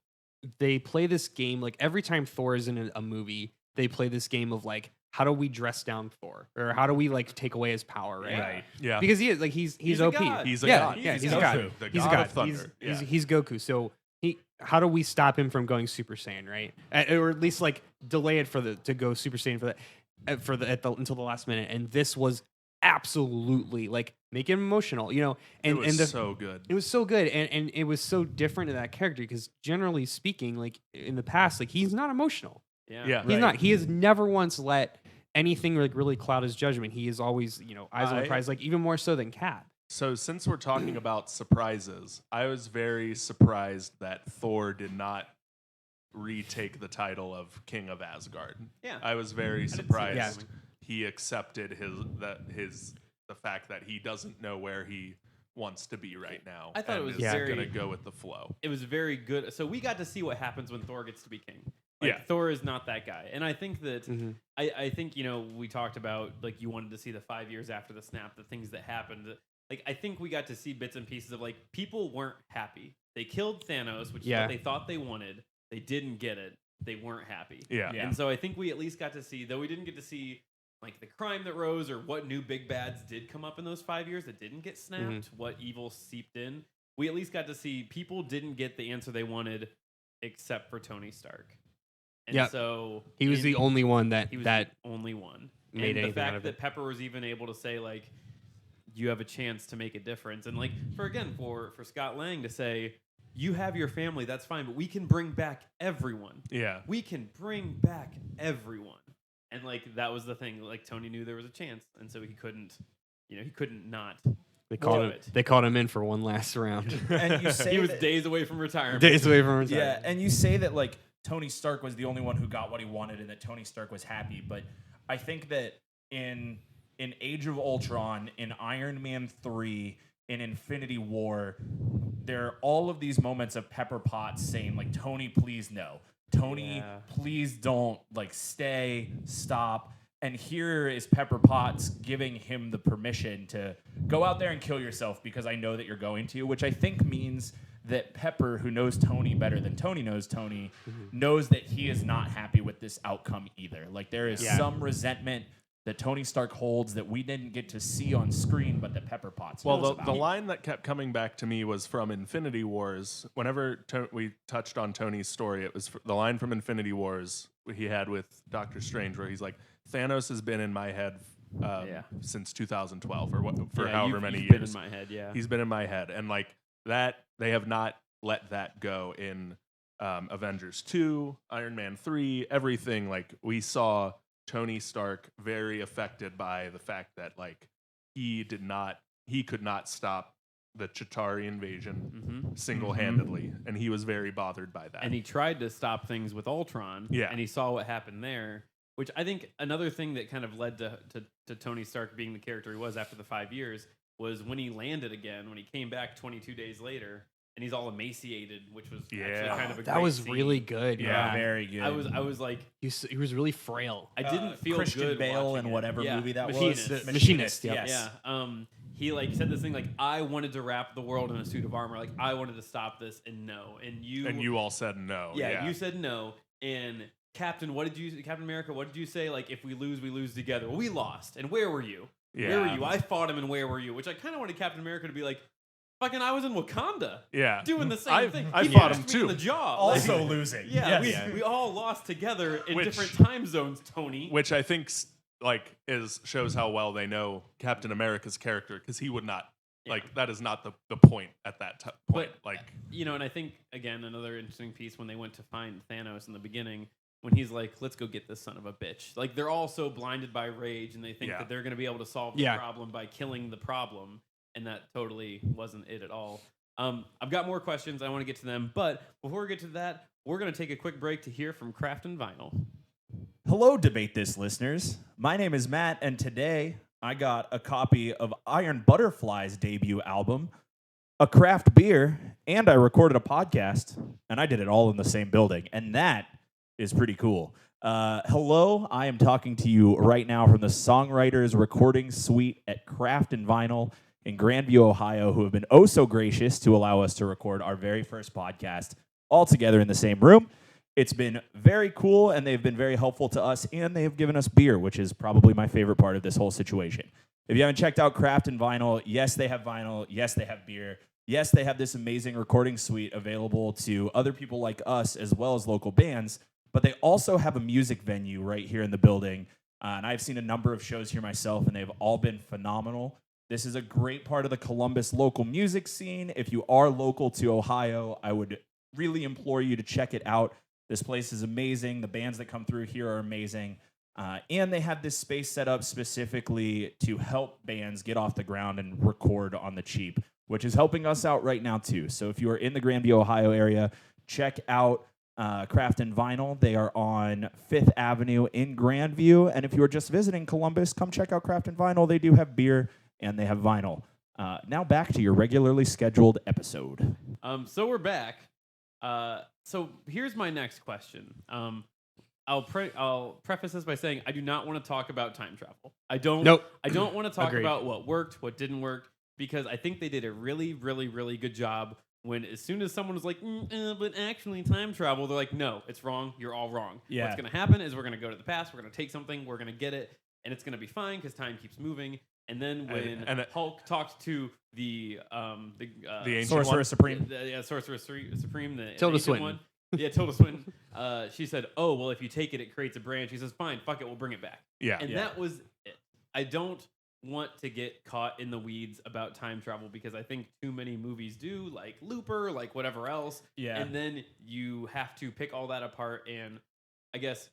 they play this game like every time Thor is in a movie, they play this game of like, how do we dress down Thor, or how do we like take away his power, right? Right. Yeah. Because he is like he's a OP. god. He's a yeah, god. yeah, he's Goku. a god. The He's god a god. of thunder. He's Goku. So how do we stop him from going Super Saiyan, right? Or at least like delay it to go Super Saiyan until the last minute. And this was absolutely like make him emotional, you know. And it was so good. It was so good, and it was so different in that character because generally speaking, like in the past, like he's not emotional. Yeah. He's not. He has never once let anything like really cloud his judgment. He is always, you know, eyes on the prize, like even more so than Cap. So since we're talking about surprises, I was very surprised that Thor did not retake the title of King of Asgard. Yeah. I was very see that surprised coming. he accepted the fact that he doesn't know where he wants to be right now. I thought it and was is very- gonna go with the flow. It was very good. So we got to see what happens when Thor gets to be king. Like, Yeah. Thor is not that guy. And I think that, I think, you know, we talked about, like, you wanted to see the 5 years after the snap, the things that happened. Like, I think we got to see bits and pieces of, like, people weren't happy. They killed Thanos, which is what they thought they wanted. They didn't get it. They weren't happy. Yeah. And so I think we at least got to see, though we didn't get to see, like, the crime that rose or what new big bads did come up in those 5 years that didn't get snapped, what evil seeped in. We at least got to see people didn't get the answer they wanted except for Tony Stark. And so he was the only one that the only one. made and the anything fact out of that it. Pepper was even able to say, like, you have a chance to make a difference. And like for Scott Lang to say, you have your family, that's fine, but we can bring back everyone. Yeah. We can bring back everyone. And like that was the thing. Like Tony knew there was a chance, and so he couldn't not. They called him in for one last round. And you say He was that- days away from retirement. Days away from retirement. Yeah, and you say that like Tony Stark was the only one who got what he wanted and that Tony Stark was happy, but I think that in Age of Ultron, in Iron Man 3, in Infinity War, there are all of these moments of Pepper Potts saying like, Tony, please no. Tony, please don't, like, stay, stop. And here is Pepper Potts giving him the permission to go out there and kill yourself because I know that you're going to, which I think means that Pepper, who knows Tony better than Tony knows Tony, knows that he is not happy with this outcome either. Like, there is some resentment that Tony Stark holds that we didn't get to see on screen, but that Pepper Potts knows Well, about. the line that kept coming back to me was from Infinity Wars. Whenever we touched on Tony's story, it was the line from Infinity Wars he had with Doctor Strange, where he's like, "Thanos has been in my head since 2012, or for however many you've years. Been in my head, yeah. He's been in my head, and like that, they have not let that go in Avengers 2, Iron Man 3, everything. Like we saw Tony Stark very affected by the fact that like he could not stop the Chitauri invasion single-handedly, and he was very bothered by that. And he tried to stop things with Ultron, and he saw what happened there, which I think another thing that kind of led to Tony Stark being the character he was after the 5 years was when he landed again, when he came back 22 days later, and he's all emaciated, which was actually kind of a that great was scene. really good. Yeah, very good. I was like, he was really frail. I didn't feel Christian good Bale watching in it. whatever movie that Machinist. was. Machinist, yes. Yeah. He like said this thing like, I wanted to wrap the world in a suit of armor. Like I wanted to stop this, and no. And you all said no. Yeah, you said no. And Captain America, what did you say? Like, if we lose together. Well, we lost. And where were you? Yeah. Where were you? I fought him, and where were you? Which I kind of wanted Captain America to be like, fucking, I was in Wakanda. Yeah. Doing the same thing. I He fought punched him me too. in the jaw. Also Like, losing. Yeah, Yes. we all lost together in Which- different time zones, Tony. Which I think shows how well they know Captain America's character, because he would not that is not the point at that point. But, and I think, again, another interesting piece when they went to find Thanos in the beginning, when he's like, let's go get this son of a bitch. Like, they're all so blinded by rage, and they think that they're going to be able to solve the problem by killing the problem, and that totally wasn't it at all. I've got more questions. I want to get to them, but before we get to that, we're going to take a quick break to hear from Craft and Vinyl. Hello, Debate This listeners. My name is Matt, and today I got a copy of Iron Butterfly's debut album, a craft beer, and I recorded a podcast, and I did it all in the same building, and that is pretty cool. Hello, I am talking to you right now from the Songwriters Recording Suite at Craft and Vinyl in Grandview, Ohio, who have been oh so gracious to allow us to record our very first podcast all together in the same room. It's been very cool, and they've been very helpful to us, and they have given us beer, which is probably my favorite part of this whole situation. If you haven't checked out Craft and Vinyl, yes, they have vinyl. Yes, they have beer. Yes, they have this amazing recording suite available to other people like us as well as local bands, but they also have a music venue right here in the building, and I've seen a number of shows here myself, and they've all been phenomenal. This is a great part of the Columbus local music scene. If you are local to Ohio, I would really implore you to check it out. This place is amazing. The bands that come through here are amazing. And they have this space set up specifically to help bands get off the ground and record on the cheap, which is helping us out right now too. So if you are in the Grandview, Ohio area, check out Craft and Vinyl. They are on 5th Avenue in Grandview. And if you are just visiting Columbus, come check out Craft and Vinyl. They do have beer and they have vinyl. Now back to your regularly scheduled episode. So we're back. So here's my next question. I'll preface this by saying I do not want to talk about time travel. I don't want to talk Agreed. about what worked, what didn't work, because I think they did a really, really, really good job when as soon as someone was like, but actually time travel, they're like, no, it's wrong. You're all wrong. Yeah. What's going to happen is we're going to go to the past. We're going to take something. We're going to get it. And it's going to be fine because time keeps moving. And then when Hulk talked to the ancient Sorcerer one? Supreme. Sorcerer Supreme, the Tilda ancient Swinton. one. Yeah, Tilda Swinton. She said, "Oh, well, if you take it, it creates a branch." He says, "Fine, fuck it, we'll bring it back." Yeah. And that was it. I don't want to get caught in the weeds about time travel because I think too many movies do, like Looper, like whatever else. Yeah. And then you have to pick all that apart. And I guess,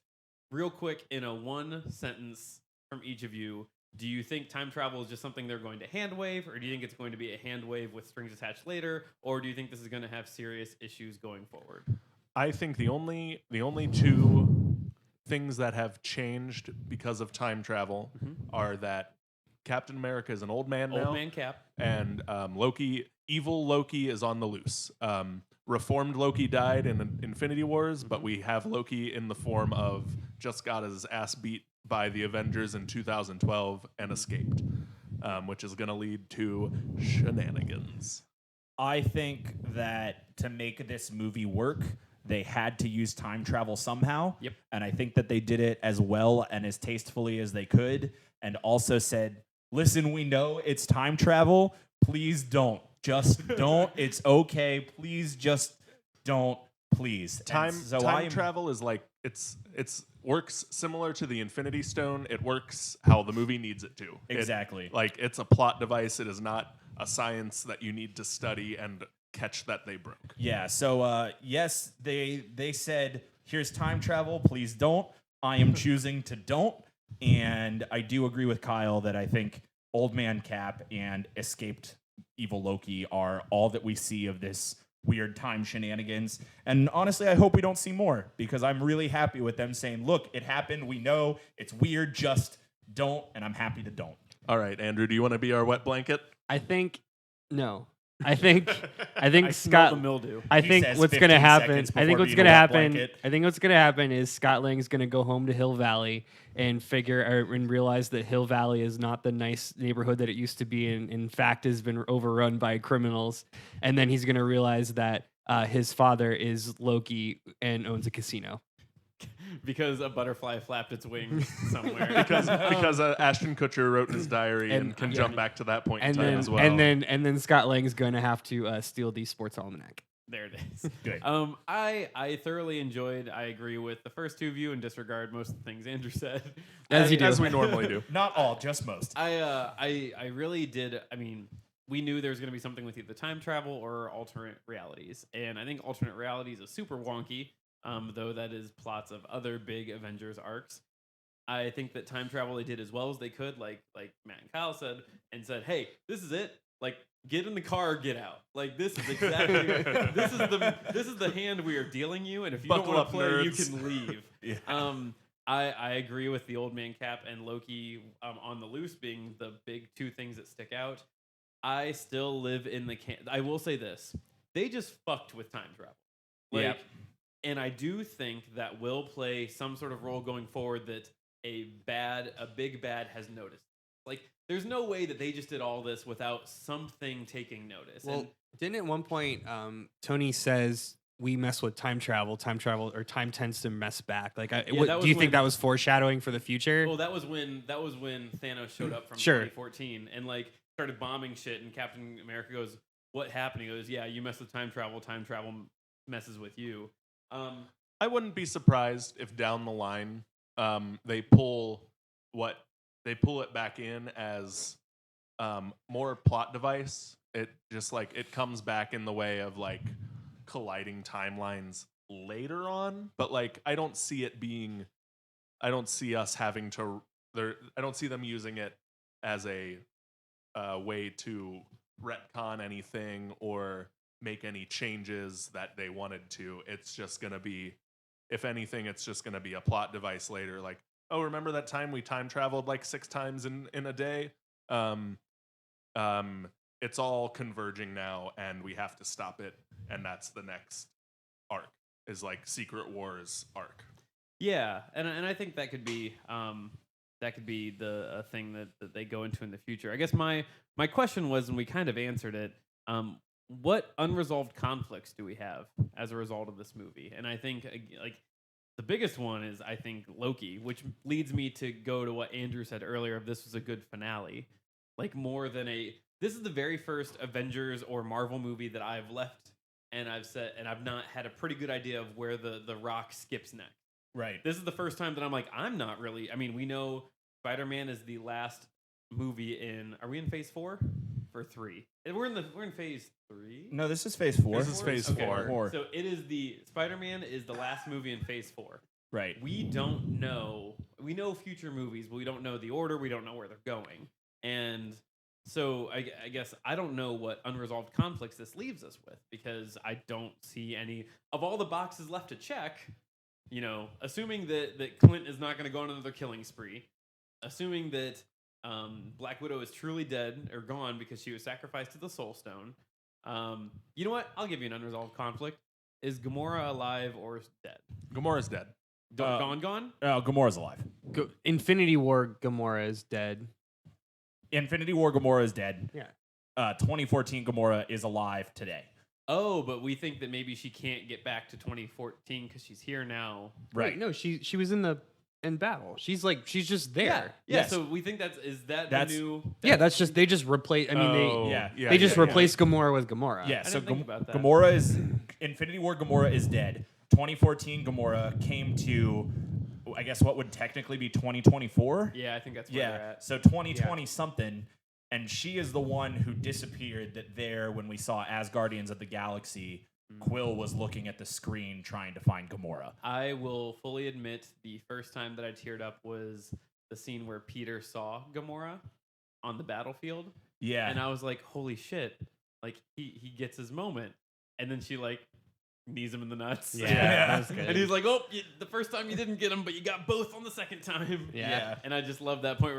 real quick, in a one sentence from each of you, do you think time travel is just something they're going to hand wave, or do you think it's going to be a hand wave with strings attached later, or do you think this is going to have serious issues going forward? I think the only two things that have changed because of time travel are that Captain America is an old man now. Old man Cap. And evil Loki is on the loose. Reformed Loki died in Infinity Wars, but we have Loki in the form of just got his ass beat by the Avengers in 2012 and escaped, which is going to lead to shenanigans. I think that to make this movie work, they had to use time travel somehow. Yep. And I think that they did it as well and as tastefully as they could, and also said, listen, we know it's time travel. Please don't. Just don't. It's okay. Please just don't. Please. Time travel is like it's works similar to the Infinity Stone. It works how the movie needs it to. Exactly. It's a plot device. It is not a science that you need to study and catch that they broke. Yeah. So yes, they said, here's time travel. Please don't. I am choosing to don't. And I do agree with Kyle that I think Old Man Cap and escaped evil Loki are all that we see of this weird time shenanigans. And honestly, I hope we don't see more, because I'm really happy with them saying, look, it happened. We know it's weird. Just don't. And I'm happy to don't. All right, Andrew, do you want to be our wet blanket? I think no. I think I smell Scott. the mildew. I He think says what's 15 gonna happen. seconds I think before what's being gonna a wet happen. blanket. I think what's gonna happen is Scott Lang's gonna go home to Hill Valley and realize that Hill Valley is not the nice neighborhood that it used to be, and in fact has been overrun by criminals. And then he's gonna realize that his father is Loki and owns a casino. Because a butterfly flapped its wings somewhere. Because Ashton Kutcher wrote in his diary and can jump back to that point in time as well. And then Scott Lang's gonna have to steal the sports almanac. There it is. Good. I thoroughly enjoyed. I agree with the first two of you and disregard most of the things Andrew said. As you do. As we normally do. Not all, just most. I really did. I mean, we knew there was going to be something with either time travel or alternate realities, and I think alternate realities is super wonky. Though that is plots of other big Avengers arcs. I think that time travel they did as well as they could, like Matt and Kyle said, and said, "Hey, this is it. Like, get in the car, get out. Like, this is exactly this is the hand we are dealing you, and if you Buckle don't want up, to play, you nerds." can leave." Yeah. I agree with the Old Man Cap and Loki on the loose being the big two things that stick out. I still live in the I will say this. they just fucked with time travel. Yep. And I do think that will play some sort of role going forward that a big bad has noticed. Like, there's no way that they just did all this without something taking notice. Well, And didn't at one point Tony says we mess with time travel or time tends to mess back? Like, that do was you when- think that was foreshadowing for the future? well, that was when Thanos showed up from Sure. 2014 and like started bombing shit. And Captain America goes, "What happened?" He goes, "Yeah, you mess with time travel. Time travel messes with you." I wouldn't be surprised if down the line they pull it back in as more plot device. It just like it comes back in the way of like colliding timelines later on, but like I don't see us having to I don't see them using it as a way to retcon anything or make any changes that they wanted to. It's just going to be, if anything, it's just going to be a plot device later. Like, oh, remember that time we time traveled like 6 times in a day? It's all converging now and we have to stop it. And that's the next arc, is like Secret Wars arc. Yeah, and I think that could be the thing that they go into in the future. I guess my question was, and we kind of answered it, what unresolved conflicts do we have as a result of this movie? And I think like the biggest one is, I think, Loki, which leads me to go to what Andrew said earlier of this was a good finale. Like, more than this is the very first Avengers or Marvel movie that I've left and I've not had a pretty good idea of where the Rock skips next. Right. This is the first time that I'm like, I'm not really. I mean, we know Spider-Man is the last movie in. Are we in Phase 4 or 3? We're in Phase 3. No, this is Phase 4. This is Phase 4. So it is Spider-Man is the last movie in Phase 4. Right. We don't know. We know future movies, but we don't know the order. We don't know where they're going. And so I guess I don't know what unresolved conflicts this leaves us with, because I don't see any of all the boxes left to check. You know, assuming that Clint is not going to go on another killing spree, assuming that Black Widow is truly dead or gone because she was sacrificed to the Soul Stone. You know what? I'll give you an unresolved conflict. Is Gamora alive or dead? Gamora's dead. Gone? Oh, Gamora's alive. Infinity War Gamora is dead. Infinity War Gamora is dead. Yeah. 2014 Gamora is alive today. Oh, but we think that maybe she can't get back to 2014 because she's here now. Right. Wait, no, she was in battle. She's just there. Yeah. Yes. So we think that's the new. Yeah, that's just they just replace. I mean, they just yeah. replaced Gamora with Gamora. Yeah, I so didn't think about that. Gamora is Infinity War Gamora is dead. 2014 Gamora came to, I guess, what would technically be 2024. Yeah, I think that's where they're Yeah, at. so 2020 something, and she is the one who disappeared. That there, when we saw As Guardians of the Galaxy, Quill was looking at the screen trying to find Gamora. I will fully admit the first time that I teared up was the scene where Peter saw Gamora on the battlefield. Yeah, And I was like, holy shit. Like, he gets his moment. And then she, like, knees him in the nuts. Yeah, that was good. And he's like, oh, the first time you didn't get him, but you got both on the second time. Yeah. And I just love that point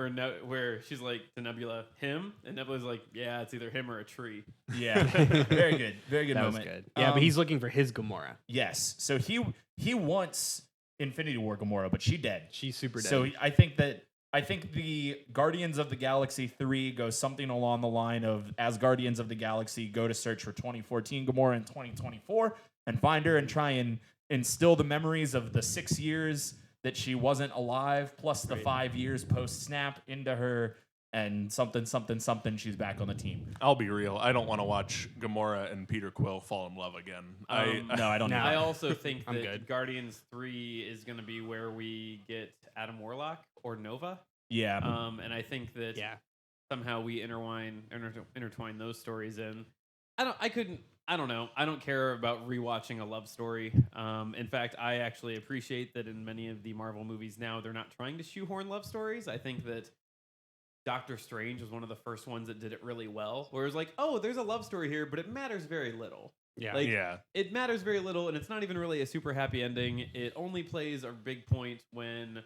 where she's like to Nebula, him? And Nebula's like, yeah, it's either him or a tree. yeah, very good That was moment. good. Yeah, but he's looking for his Gamora. Yes, so he wants Infinity War Gamora, but she dead. She's super dead. So I think the Guardians of the Galaxy 3 goes something along the line of, as Guardians of the Galaxy go to search for 2014 Gamora in 2024 and find her and try and instill the memories of the 6 years that she wasn't alive, plus the 5 years post-snap into her, and something, she's back on the team. I'll be real. I don't want to watch Gamora and Peter Quill fall in love again. No, I don't know. I also think I'm that good. Guardians 3 is going to be where we get Adam Warlock or Nova. Yeah. And I think that yeah. somehow we intertwine those stories in. I don't know. I don't care about rewatching a love story. In fact, I actually appreciate that in many of the Marvel movies now, they're not trying to shoehorn love stories. I think that Doctor Strange was one of the first ones that did it really well, where it was like, oh, there's a love story here, but it matters very little. Yeah. Like, Yeah. it matters very little, and it's not even really a super happy ending. It only plays a big point when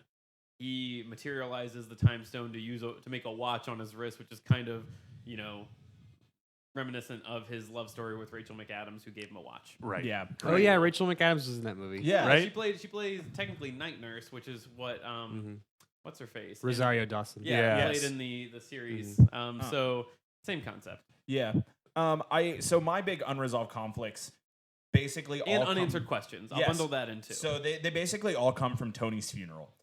he materializes the time stone to make a watch on his wrist, which is kind of, reminiscent of his love story with Rachel McAdams, who gave him a watch. Right. Yeah. Oh yeah, Rachel McAdams was in that movie. Yeah. Right? She plays technically night nurse, which is what what's her face? Rosario Dawson. Yeah, Yes. played in the series. So same concept. Yeah. So my big unresolved conflicts basically And all unanswered questions. I'll Yes. bundle that into. So they basically all come from Tony's funeral.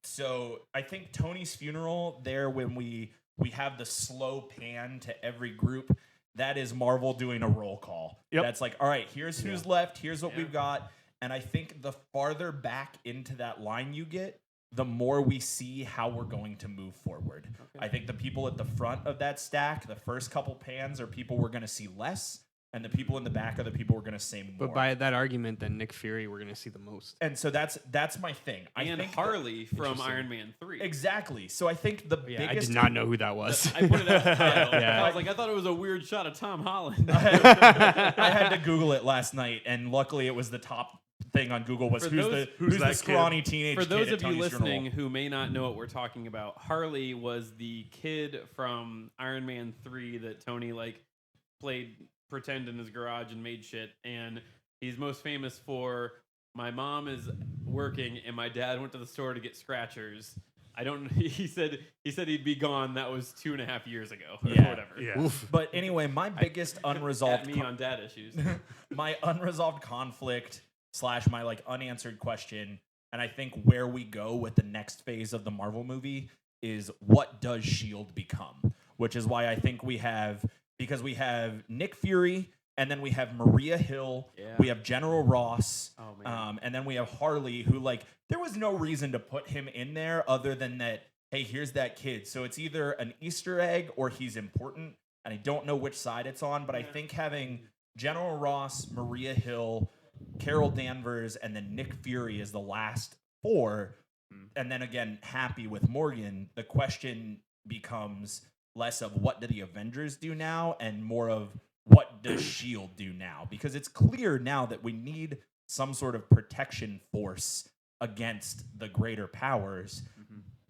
So I think Tony's funeral there, when we have the slow pan to every group, that is Marvel doing a roll call. Yep. That's like, all right, here's who's left, here's what Yeah. we've got. And I think the farther back into that line you get, the more we see how we're going to move forward. Okay. I think the people at the front of that stack, the first couple pans, are people we're going to see less, and the people in the back are the people we're going to see more. But by that argument, then Nick Fury, we're gonna see the most. And so that's my thing. I and think Harley from Interesting. Iron Man 3. exactly. So I think the Yeah, I biggest did not know who that was. I put it out to Kyle. Yeah. I was like, I thought it was a weird shot of Tom Holland. I had to Google it last night, and luckily it was the top thing on Google was For who's those- the who's that scrawny teenage For kid those at of you Tony's listening funeral. who may not know what we're talking about, Harley was the kid from Iron Man 3 that Tony played pretend in his garage and made shit, and he's most famous for my mom is working and my dad went to the store to get scratchers. I don't. He said he'd be gone. That was 2.5 years ago, or Yeah. whatever. Yeah. But anyway, my biggest unresolved At me on dad issues. my unresolved conflict / my unanswered question, and I think where we go with the next phase of the Marvel movie is, what does S.H.I.E.L.D. become? Which is why I think we have Nick Fury, and then we have Maria Hill, Yeah. we have General Ross, Oh, man. and then we have Harley, who there was no reason to put him in there other than that, hey, here's that kid. So it's either an Easter egg or he's important, and I don't know which side it's on, but I think having General Ross, Maria Hill, Carol Danvers, and then Nick Fury is the last 4, and then again, Happy with Morgan, the question becomes less of what do the Avengers do now and more of what does S.H.I.E.L.D. do now? Because it's clear now that we need some sort of protection force against the greater powers,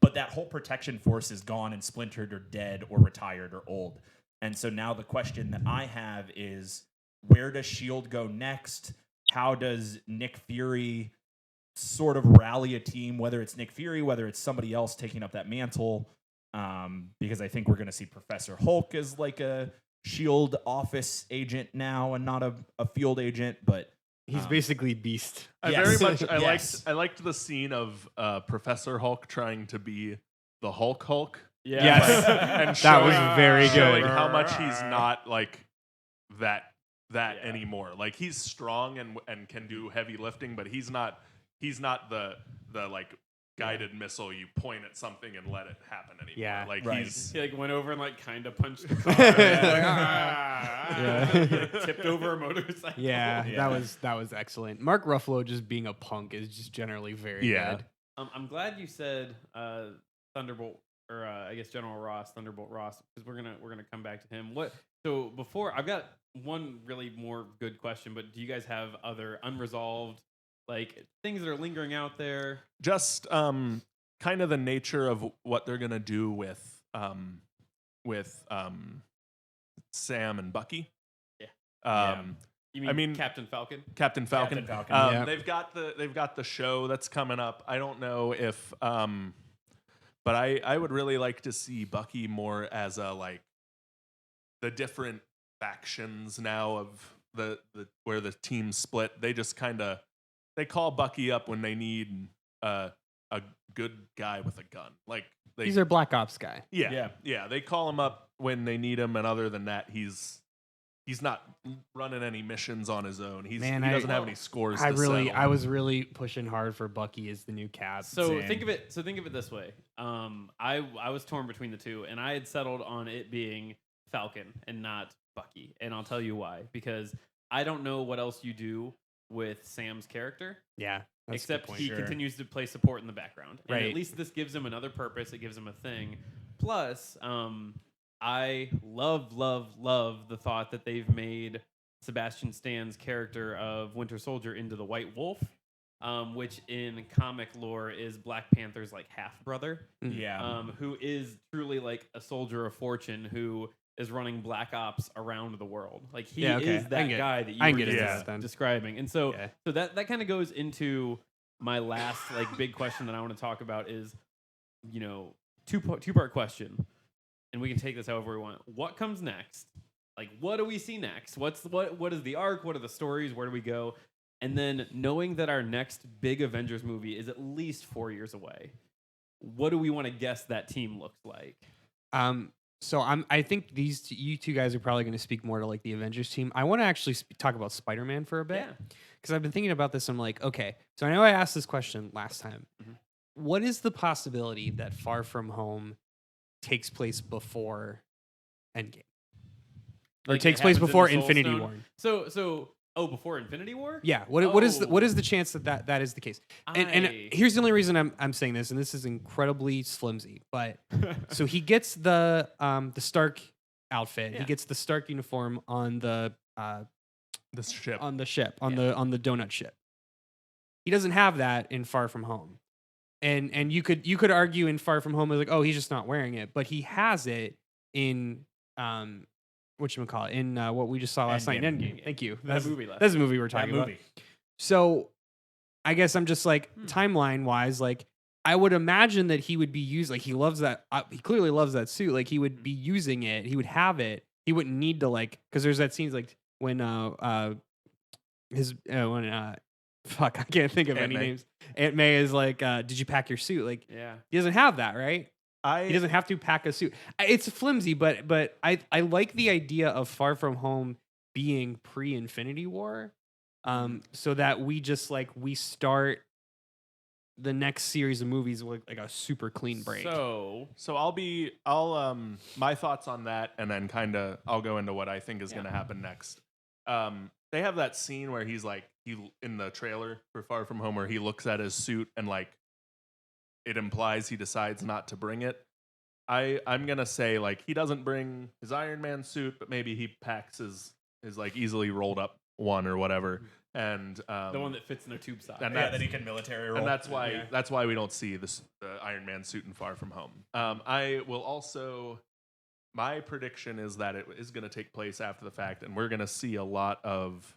but that whole protection force is gone and splintered or dead or retired or old. And so now the question that I have is, where does S.H.I.E.L.D. go next? How does Nick Fury sort of rally a team, whether it's Nick Fury, whether it's somebody else taking up that mantle? Because I think we're going to see Professor Hulk as a S.H.I.E.L.D. office agent now and not a field agent, but He's basically Beast. Yes. I liked the scene of Professor Hulk trying to be the Hulk. Yeah. Yes. And That was very showing good. how much he's not that anymore. He's strong and can do heavy lifting, but he's not the guided missile you point at something and let it happen anymore. Yeah. Right. He went over and kind of punched the car. He tipped over a motorcycle. Yeah, Yeah. that was excellent. Mark Ruffalo just being a punk is just generally very good. I'm glad you said Thunderbolt, or I guess General Ross, Thunderbolt Ross, because we're gonna come back to him. So before, I've got one really more good question, but do you guys have other unresolved things that are lingering out there? Just kind of the nature of what they're gonna do with Sam and Bucky. Yeah. You mean, Captain Falcon? Captain Falcon. Captain Falcon. Yeah. They've got the show that's coming up. I don't know if but I would really like to see Bucky more as the different factions now of the where the teams split. They just they call Bucky up when they need a good guy with a gun. He's our Black Ops guy. Yeah. They call him up when they need him, and other than that, he's not running any missions on his own. He doesn't have any scores. I to settle. was really pushing hard for Bucky as the new Cap. So Same. think of it this way. I was torn between the two, and I had settled on it being Falcon and not Bucky. And I'll tell you why. Because I don't know what else you do with Sam's character. Yeah, that's a good Except point. he Sure. continues to play support in the background. And Right. at least this gives him another purpose. It gives him a thing. Plus, I love the thought that they've made Sebastian Stan's character of Winter Soldier into the White Wolf, which in comic lore is Black Panther's half brother, Yeah. who is truly a soldier of fortune who is running Black Ops around the world. Like he Yeah, okay. is that guy that you I were can get just into that. describing. And so Yeah. so that kind of goes into my last like big question that I want to talk about is, you know, two-part question. And we can take this however we want. What comes next? Like, what do we see next? What is the arc? What are the stories? Where do we go? And then knowing that our next big Avengers movie is at least 4 years away, what do we want to guess that team looks like? So I think you two guys are probably going to speak more to like the Avengers team. I want to actually talk about Spider-Man for a bit. Yeah. Because I've been thinking about this. I'm like, okay, so I know I asked this question last time. Mhm. What is the possibility that Far From Home takes place before Endgame? Or Like, it takes place happens in before the Soul Infinity Stone? War? Before Infinity War? Yeah. What is the chance that is the case? And here's the only reason I'm saying this, and this is incredibly flimsy, but so he gets the Stark outfit, Yeah. he gets the Stark uniform on the ship. on the donut ship. He doesn't have that in Far From Home. And you could argue in Far From Home like, oh, he's just not wearing it, but he has it in whatchamacallit, in what we just saw last night in Endgame. Thank you. That's movie last the movie we're talking about. movie. So I guess I'm just like timeline wise, like I would imagine that he would be like he loves that. He clearly loves that suit. Like he would be using it. He would have it. He wouldn't need to like, because there's that scenes like when fuck, I can't think of any names. Aunt May is like, did you pack your suit? Like, Yeah. he doesn't have that, right? He doesn't have to pack a suit. It's flimsy, but I like the idea of Far From Home being pre-Infinity War, so that we start the next series of movies with like a super clean break. So I'll my thoughts on that, and then kind of I'll go into what I think is going to happen next. They have that scene where he's like in the trailer for Far From Home where he looks at his suit and like it implies he decides not to bring it. I'm gonna say like he doesn't bring his Iron Man suit, but maybe he packs his like easily rolled up one or whatever, and the one that fits in a tube sock. and that he can military roll. and that's why we don't see the Iron Man suit in Far From Home. I will also. My prediction is that it is going to take place after the fact, and we're going to see a lot of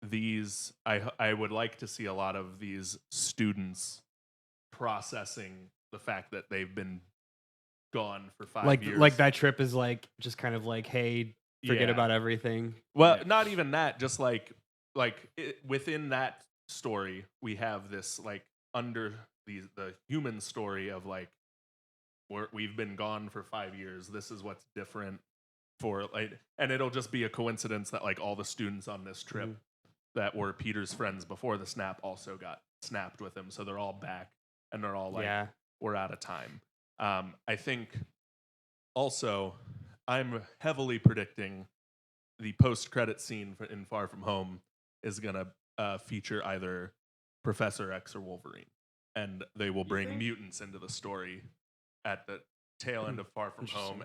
these. I would like to see a lot of these students processing the fact that they've been gone for 5 years. Like that trip is like just kind of like, hey, forget about everything. Well, not even that. Just like within that story, we have this like under the human story of like. We've been gone for 5 years. This is what's different for like, and it'll just be a coincidence that like all the students on this trip that were Peter's friends before the snap also got snapped with him. So they're all back and they're all like, we're out of time. I think also I'm heavily predicting the post-credit scene in Far From Home is gonna feature either Professor X or Wolverine, and they will bring mutants into the story at the tail end of Far From Home,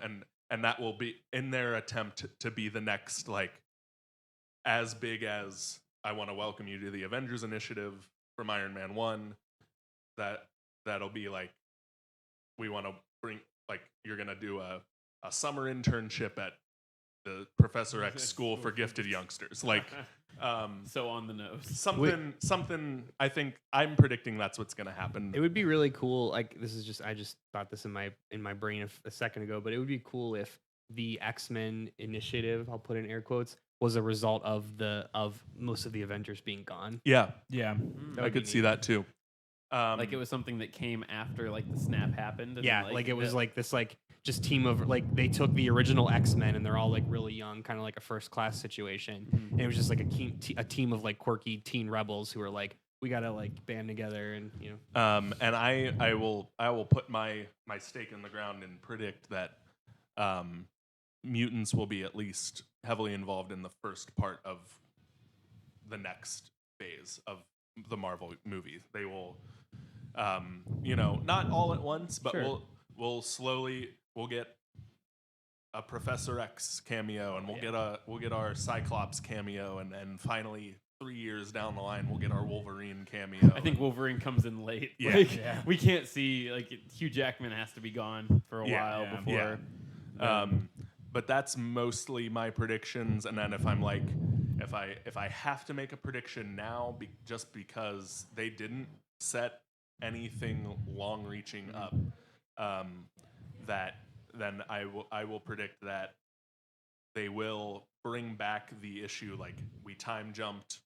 and that will be in their attempt to be the next, like, as big as I want to welcome you to the Avengers Initiative from Iron Man 1, that'll be like, we want to bring, like, you're going to do a summer internship at the Professor X School for Gifted Youngsters. Like, so on the nose. Something. I think I'm predicting that's what's going to happen. It would be really cool. Like this is just I just thought this in my brain a second ago, but it would be cool if the X-Men initiative, I'll put in air quotes, was a result of most of the Avengers being gone. Yeah. I could see that too. Like it was something that came after like the snap happened. And Yeah, like it was like this like just team of like they took the original X-Men and they're all like really young, kind of like a first class situation. And it was just like a team of like quirky teen rebels who were like, we gotta like band together and you know. And I will put my stake in the ground and predict that mutants will be at least heavily involved in the first part of the next phase of the Marvel movie. They will, not all at once, but we'll slowly. We'll get a Professor X cameo, and we'll get our Cyclops cameo, and finally 3 years down the line we'll get our Wolverine cameo. I think Wolverine comes in late. Yeah, We can't see like Hugh Jackman has to be gone for a while before. but that's mostly my predictions. And then if I'm like, if I have to make a prediction now, just because they didn't set anything long-reaching up, that then I will predict that they will bring back the issue, like we time jumped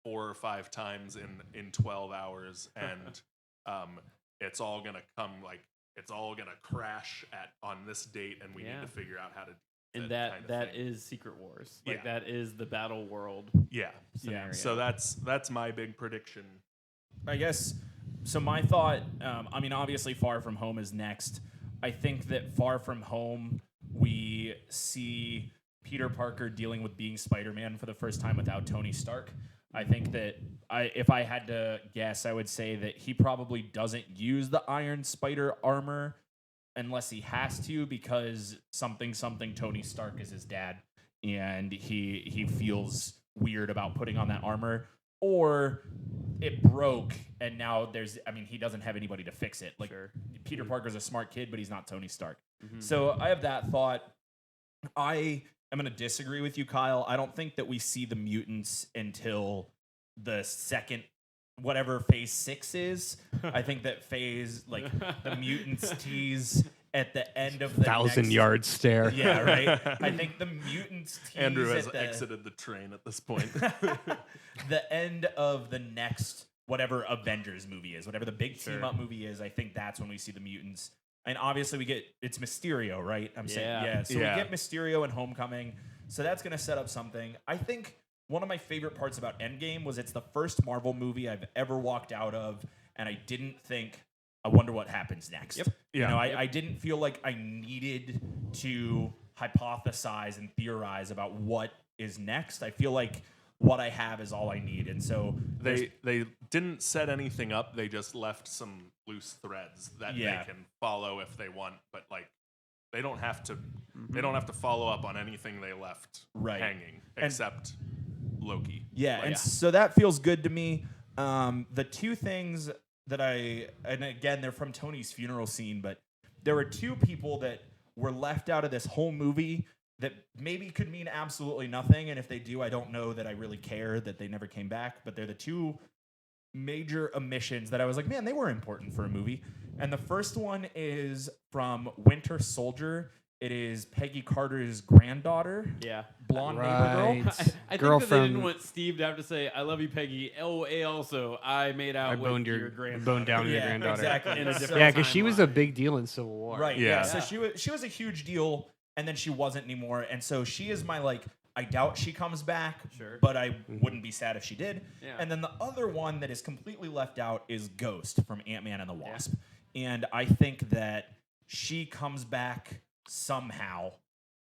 4 or 5 times in 12 hours, and it's all gonna come, like it's all gonna crash on this date, and we need to figure out how to. And that is Secret Wars. Like that is the battle world. Yeah. Scenario. So that's my big prediction. I guess. So my thought, I mean, obviously Far From Home is next. I think that Far From Home, we see Peter Parker dealing with being Spider-Man for the first time without Tony Stark. I think that if I had to guess, I would say that he probably doesn't use the Iron Spider armor unless he has to, because something Tony Stark is his dad, and he feels weird about putting on that armor, or it broke and now he doesn't have anybody to fix it. Like Peter Parker's a smart kid, but he's not Tony Stark. So I have that thought. I am going to disagree with you, Kyle. I don't think that we see the mutants until the second, whatever phase 6 is. I think that the mutants tease at the end of the 1,000-yard stare. Yeah, right. I think the mutants tease Andrew has exited the train at this point. The end of the next whatever Avengers movie is, whatever the big team up movie is. I think that's when we see the mutants. And obviously it's Mysterio, right? I'm saying, So we get Mysterio in Homecoming. So that's going to set up something. I think one of my favorite parts about Endgame was it's the first Marvel movie I've ever walked out of, and I didn't think, I wonder what happens next. Yep. You know, I didn't feel like I needed to hypothesize and theorize about what is next. I feel like what I have is all I need. And so they didn't set anything up. They just left some loose threads that they can follow if they want, but like they don't have to follow up on anything they left hanging except Loki. So that feels good to me. The two things that and again, they're from Tony's funeral scene, but there were 2 people that were left out of this whole movie that maybe could mean absolutely nothing. And if they do, I don't know that I really care that they never came back, but they're the 2 major omissions that I was like, man, they were important for a movie. And the first one is from Winter Soldier. It is Peggy Carter's granddaughter. Yeah. Blonde neighbor girl. I think that they didn't want Steve to have to say, I love you, Peggy. Also, I made out with your granddaughter. Boned down your granddaughter. Exactly. In a different Yeah, because she timeline. was a big deal in Civil War. Right. Yeah. So she was a huge deal, and then she wasn't anymore. And so she is my I doubt she comes back, but I wouldn't be sad if she did. Yeah. And then the other one that is completely left out is Ghost from Ant-Man and the Wasp. Yeah. And I think that she comes back somehow.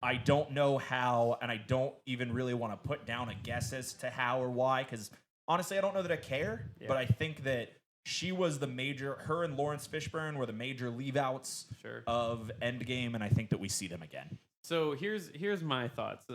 I don't know how, and I don't even really want to put down a guess as to how or why, because honestly, I don't know that I care, but I think that she was her and Lawrence Fishburne were the major leave-outs of Endgame, and I think that we see them again. So here's my thoughts.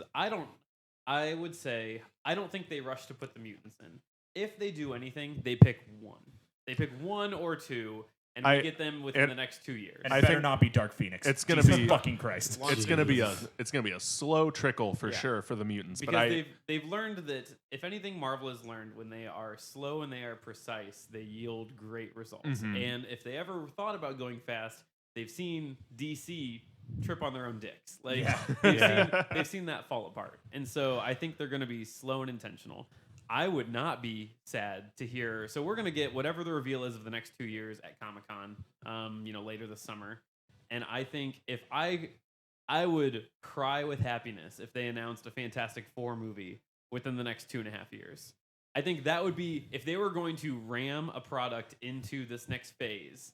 I would say I don't think they rush to put the mutants in. If they do anything, they pick one. They pick 1 or 2, and we get them within the next 2 years. And it better not be Dark Phoenix. It's gonna be fucking Christ. It's gonna be a slow trickle for sure for the mutants. Because they've learned that if anything, Marvel has learned when they are slow and they are precise, they yield great results. And if they ever thought about going fast, they've seen DC trip on their own dicks. They've seen that fall apart. And so I think they're going to be slow and intentional. I would not be sad to hear. So we're going to get whatever the reveal is of the next 2 years at Comic-Con, later this summer. And I think if I would cry with happiness if they announced a Fantastic Four movie within the next 2.5 years. I think that would be, if they were going to ram a product into this next phase,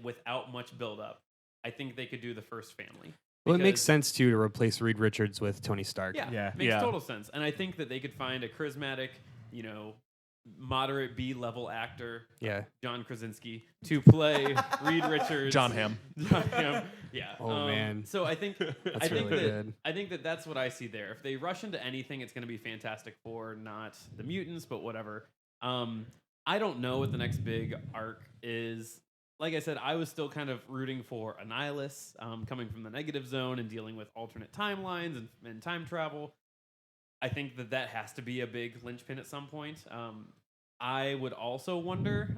without much buildup, I think they could do the first family. Well, it makes sense, too, to replace Reed Richards with Tony Stark. Yeah. Makes total sense. And I think that they could find a charismatic, moderate B-level actor, John Krasinski, to play Reed Richards. John Hamm. Yeah. Oh, man. So I think good. I think that that's what I see there. If they rush into anything, it's going to be Fantastic Four, not the mutants, but whatever. I don't know what the next big arc is. like I said, I was still kind of rooting for Annihilus, coming from the negative zone and dealing with alternate timelines and time travel. I think that has to be a big linchpin at some point. I would also wonder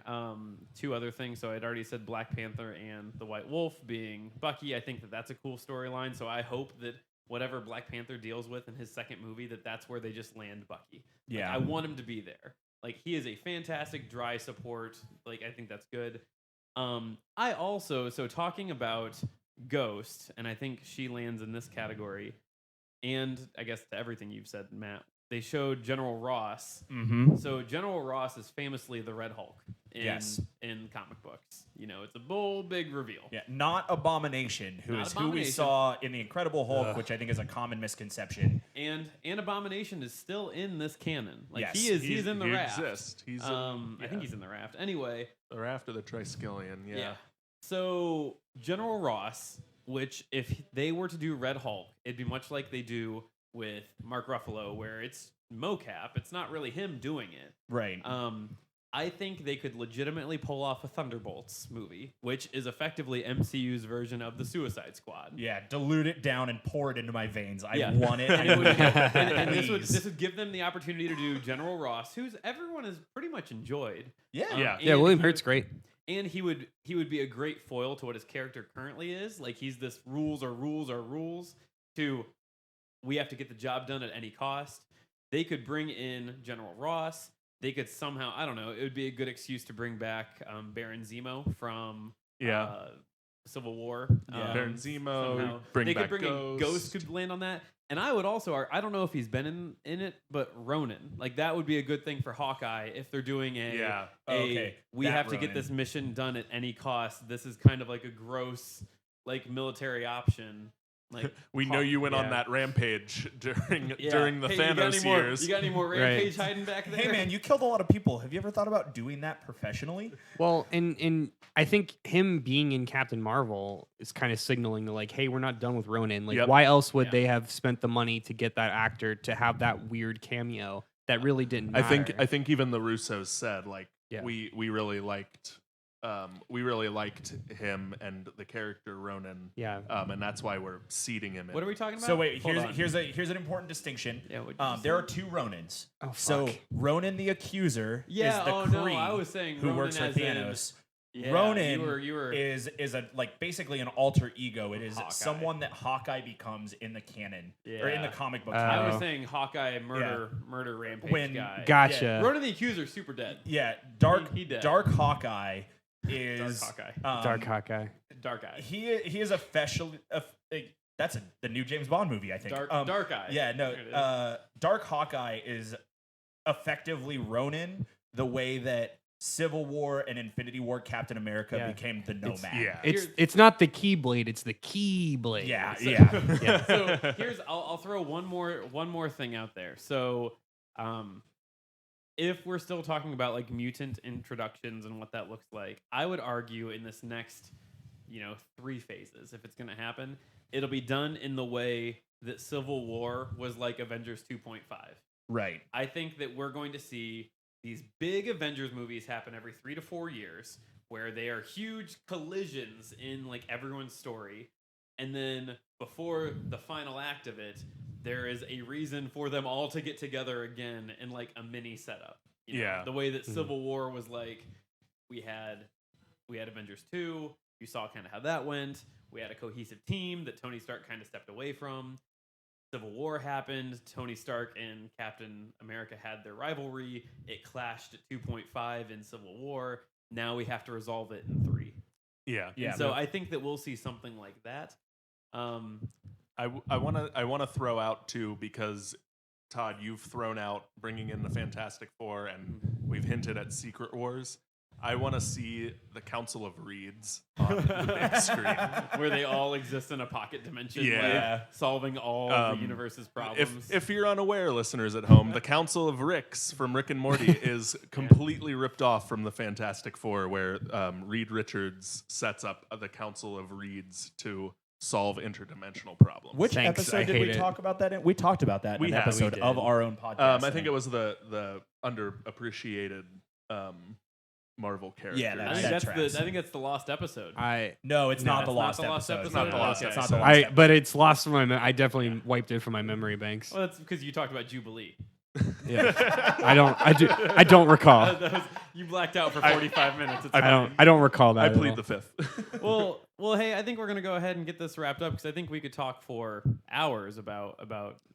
two other things. So I'd already said Black Panther and the White Wolf being Bucky. I think that's a cool storyline. So I hope that whatever Black Panther deals with in his second movie, that's where they just land Bucky. Yeah. I want him to be there. Like, he is a fantastic dry support. Like, I think that's good. I also, so talking about Ghost, and I think she lands in this category, and I guess to everything you've said, Matt, they showed General Ross. Mm-hmm. So General Ross is famously the Red Hulk in comic books. You know, it's a bold, big reveal. Yeah, not Abomination, who we saw in The Incredible Hulk, which I think is a common misconception. And Abomination is still in this canon. Like, Yes. he's in the raft. Exists. He's I think he's in the raft. Anyway. The raft of the Triskelion, yeah. So General Ross, which if they were to do Red Hulk, it'd be much like they do with Mark Ruffalo, where it's mocap. It's not really him doing it. Right. I think they could legitimately pull off a Thunderbolts movie, which is effectively MCU's version of the Suicide Squad. Yeah, dilute it down and pour it into my veins. I Yeah. want it. and this would give them the opportunity to do General Ross, who's everyone has pretty much enjoyed. Yeah. Yeah, William Hurt's great. And he would be a great foil to what his character currently is. Like, he's this rules are rules to we have to get the job done at any cost. They could bring in General Ross. They could somehow, I don't know, it would be a good excuse to bring back Baron Zemo from Civil War. Baron Zemo, somehow. bring They back could bring in Ghost could land on that. And I would also, I don't know if he's been in it, but Ronan. Like, that would be a good thing for Hawkeye if they're doing we have to get this mission done at any cost. This is kind of like a gross, like, military option. Like, we know you went on that rampage during the Thanos years. You got any more rampage hiding back there? Hey, man, you killed a lot of people. Have you ever thought about doing that professionally? Well, and I think him being in Captain Marvel is kind of signaling to, like, hey, we're not done with Ronan. Like, why else would they have spent the money to get that actor to have that weird cameo that really didn't matter? I think even the Russos said, like, we really liked him and the character Ronan. Yeah. And that's why we're seeding him in. What are we talking about? So wait, here's an important distinction. Yeah, there are two Ronans. Oh, fuck. So Ronan the Accuser is the Kree I was saying who Ronan works for as Thanos. Yeah, Ronan you were is a like basically an alter ego. It is Hawkeye. someone that Hawkeye becomes in the canon or in the comic book. I canon. was saying Hawkeye murder rampage guy. Gotcha. Yeah. Ronan the Accuser super dead. Yeah, He dead. Dark Hawkeye is Dark Hawkeye. Dark Eye. He is officially that's the new James Bond movie, I think. Dark Eye. Yeah, no. Dark Hawkeye is effectively Ronan the way that Civil War and Infinity War Captain America became the Nomad. Yeah. It's not the Keyblade, it's the Keyblade. Yeah, So I'll throw one more thing out there. So if we're still talking about, like, mutant introductions and what that looks like, I would argue in this next, 3 phases, if it's going to happen, it'll be done in the way that Civil War was like Avengers 2.5. Right. I think that we're going to see these big Avengers movies happen every 3 to 4 years, where they are huge collisions in, like, everyone's story. And then before the final act of it, there is a reason for them all to get together again in, like, a mini setup. The way that Civil War was, like, we had Avengers 2. You saw kind of how that went. We had a cohesive team that Tony Stark kind of stepped away from. Civil War happened. Tony Stark and Captain America had their rivalry. It clashed at 2.5 in Civil War. Now we have to resolve it in 3. Yeah. And so I think that we'll see something like that. I want to throw out too, because Todd, you've thrown out bringing in the Fantastic Four, and we've hinted at Secret Wars. I want to see the Council of Reeds on the big screen, where they all exist in a pocket dimension, like, solving all the universe's problems. If you're unaware, listeners at home, the Council of Ricks from Rick and Morty is completely ripped off from the Fantastic Four, where Reed Richards sets up the Council of Reeds to solve interdimensional problems. Which episode did we talk about that in? We talked about that in an episode of our own podcast. I think it was the underappreciated Marvel characters. Yeah, I think that's the lost episode. No, it's not the it's lost not the lost episode. episode? Not the lost Okay. It's not the lost episode. But it's lost from my. I definitely wiped it from my memory banks. Well, that's because you talked about Jubilee. Yeah, I don't recall. You blacked out for 45 minutes. It's I don't recall that. I at plead all. the fifth. well, hey, I think we're gonna go ahead and get this wrapped up because I think we could talk for hours about.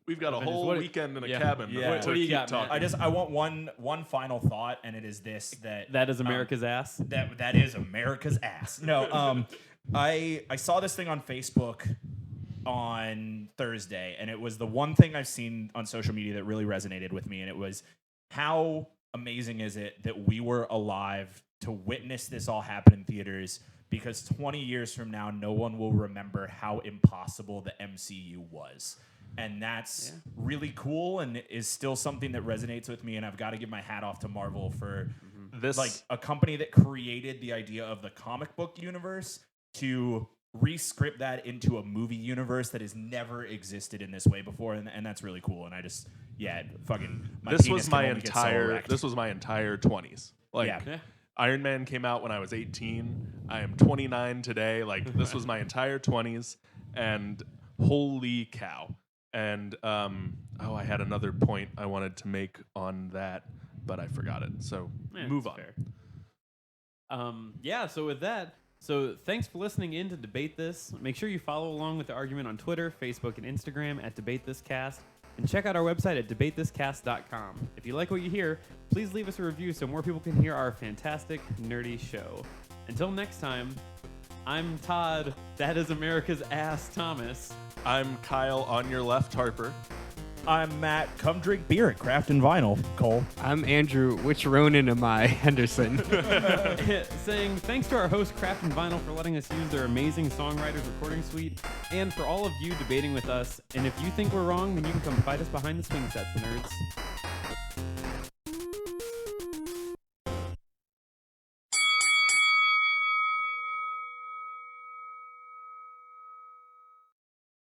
We've got a Avengers. whole What- weekend in a yeah. cabin. Yeah. What do you keep got, talking. Matt? I want one final thought, and it is this: that is America's ass. that is America's ass. No, I saw this thing on Facebook on Thursday, and it was the one thing I've seen on social media that really resonated with me, and it was how amazing is it that we were alive to witness this all happen in theaters, because 20 years from now, no one will remember how impossible the MCU was. And that's really cool and is still something that resonates with me, and I've got to give my hat off to Marvel for This like a company that created the idea of the comic book universe to re-script that into a movie universe that has never existed in this way before, and that's really cool. And I just fucking this was my entire 20s. Like Yeah. Iron Man came out when I was 18. I am 29 today. Like this was my entire 20s, and holy cow. And I had another point I wanted to make on that, but I forgot it. So move on. Fair. So with that, thanks for listening in to Debate This. Make sure you follow along with the argument on Twitter, Facebook, and Instagram at DebateThisCast, and check out our website at debatethiscast.com. If you like what you hear, please leave us a review so more people can hear our fantastic, nerdy show. Until next time, I'm Todd. That is America's ass, Thomas. I'm Kyle on your left, Harper. I'm Matt. Come drink beer at Craft and Vinyl, Cole. I'm Andrew. Which Ronin am I, Henderson? Saying thanks to our host Craft and Vinyl for letting us use their amazing songwriters recording suite, and for all of you debating with us. And if you think we're wrong, then you can come fight us behind the swing sets, nerds.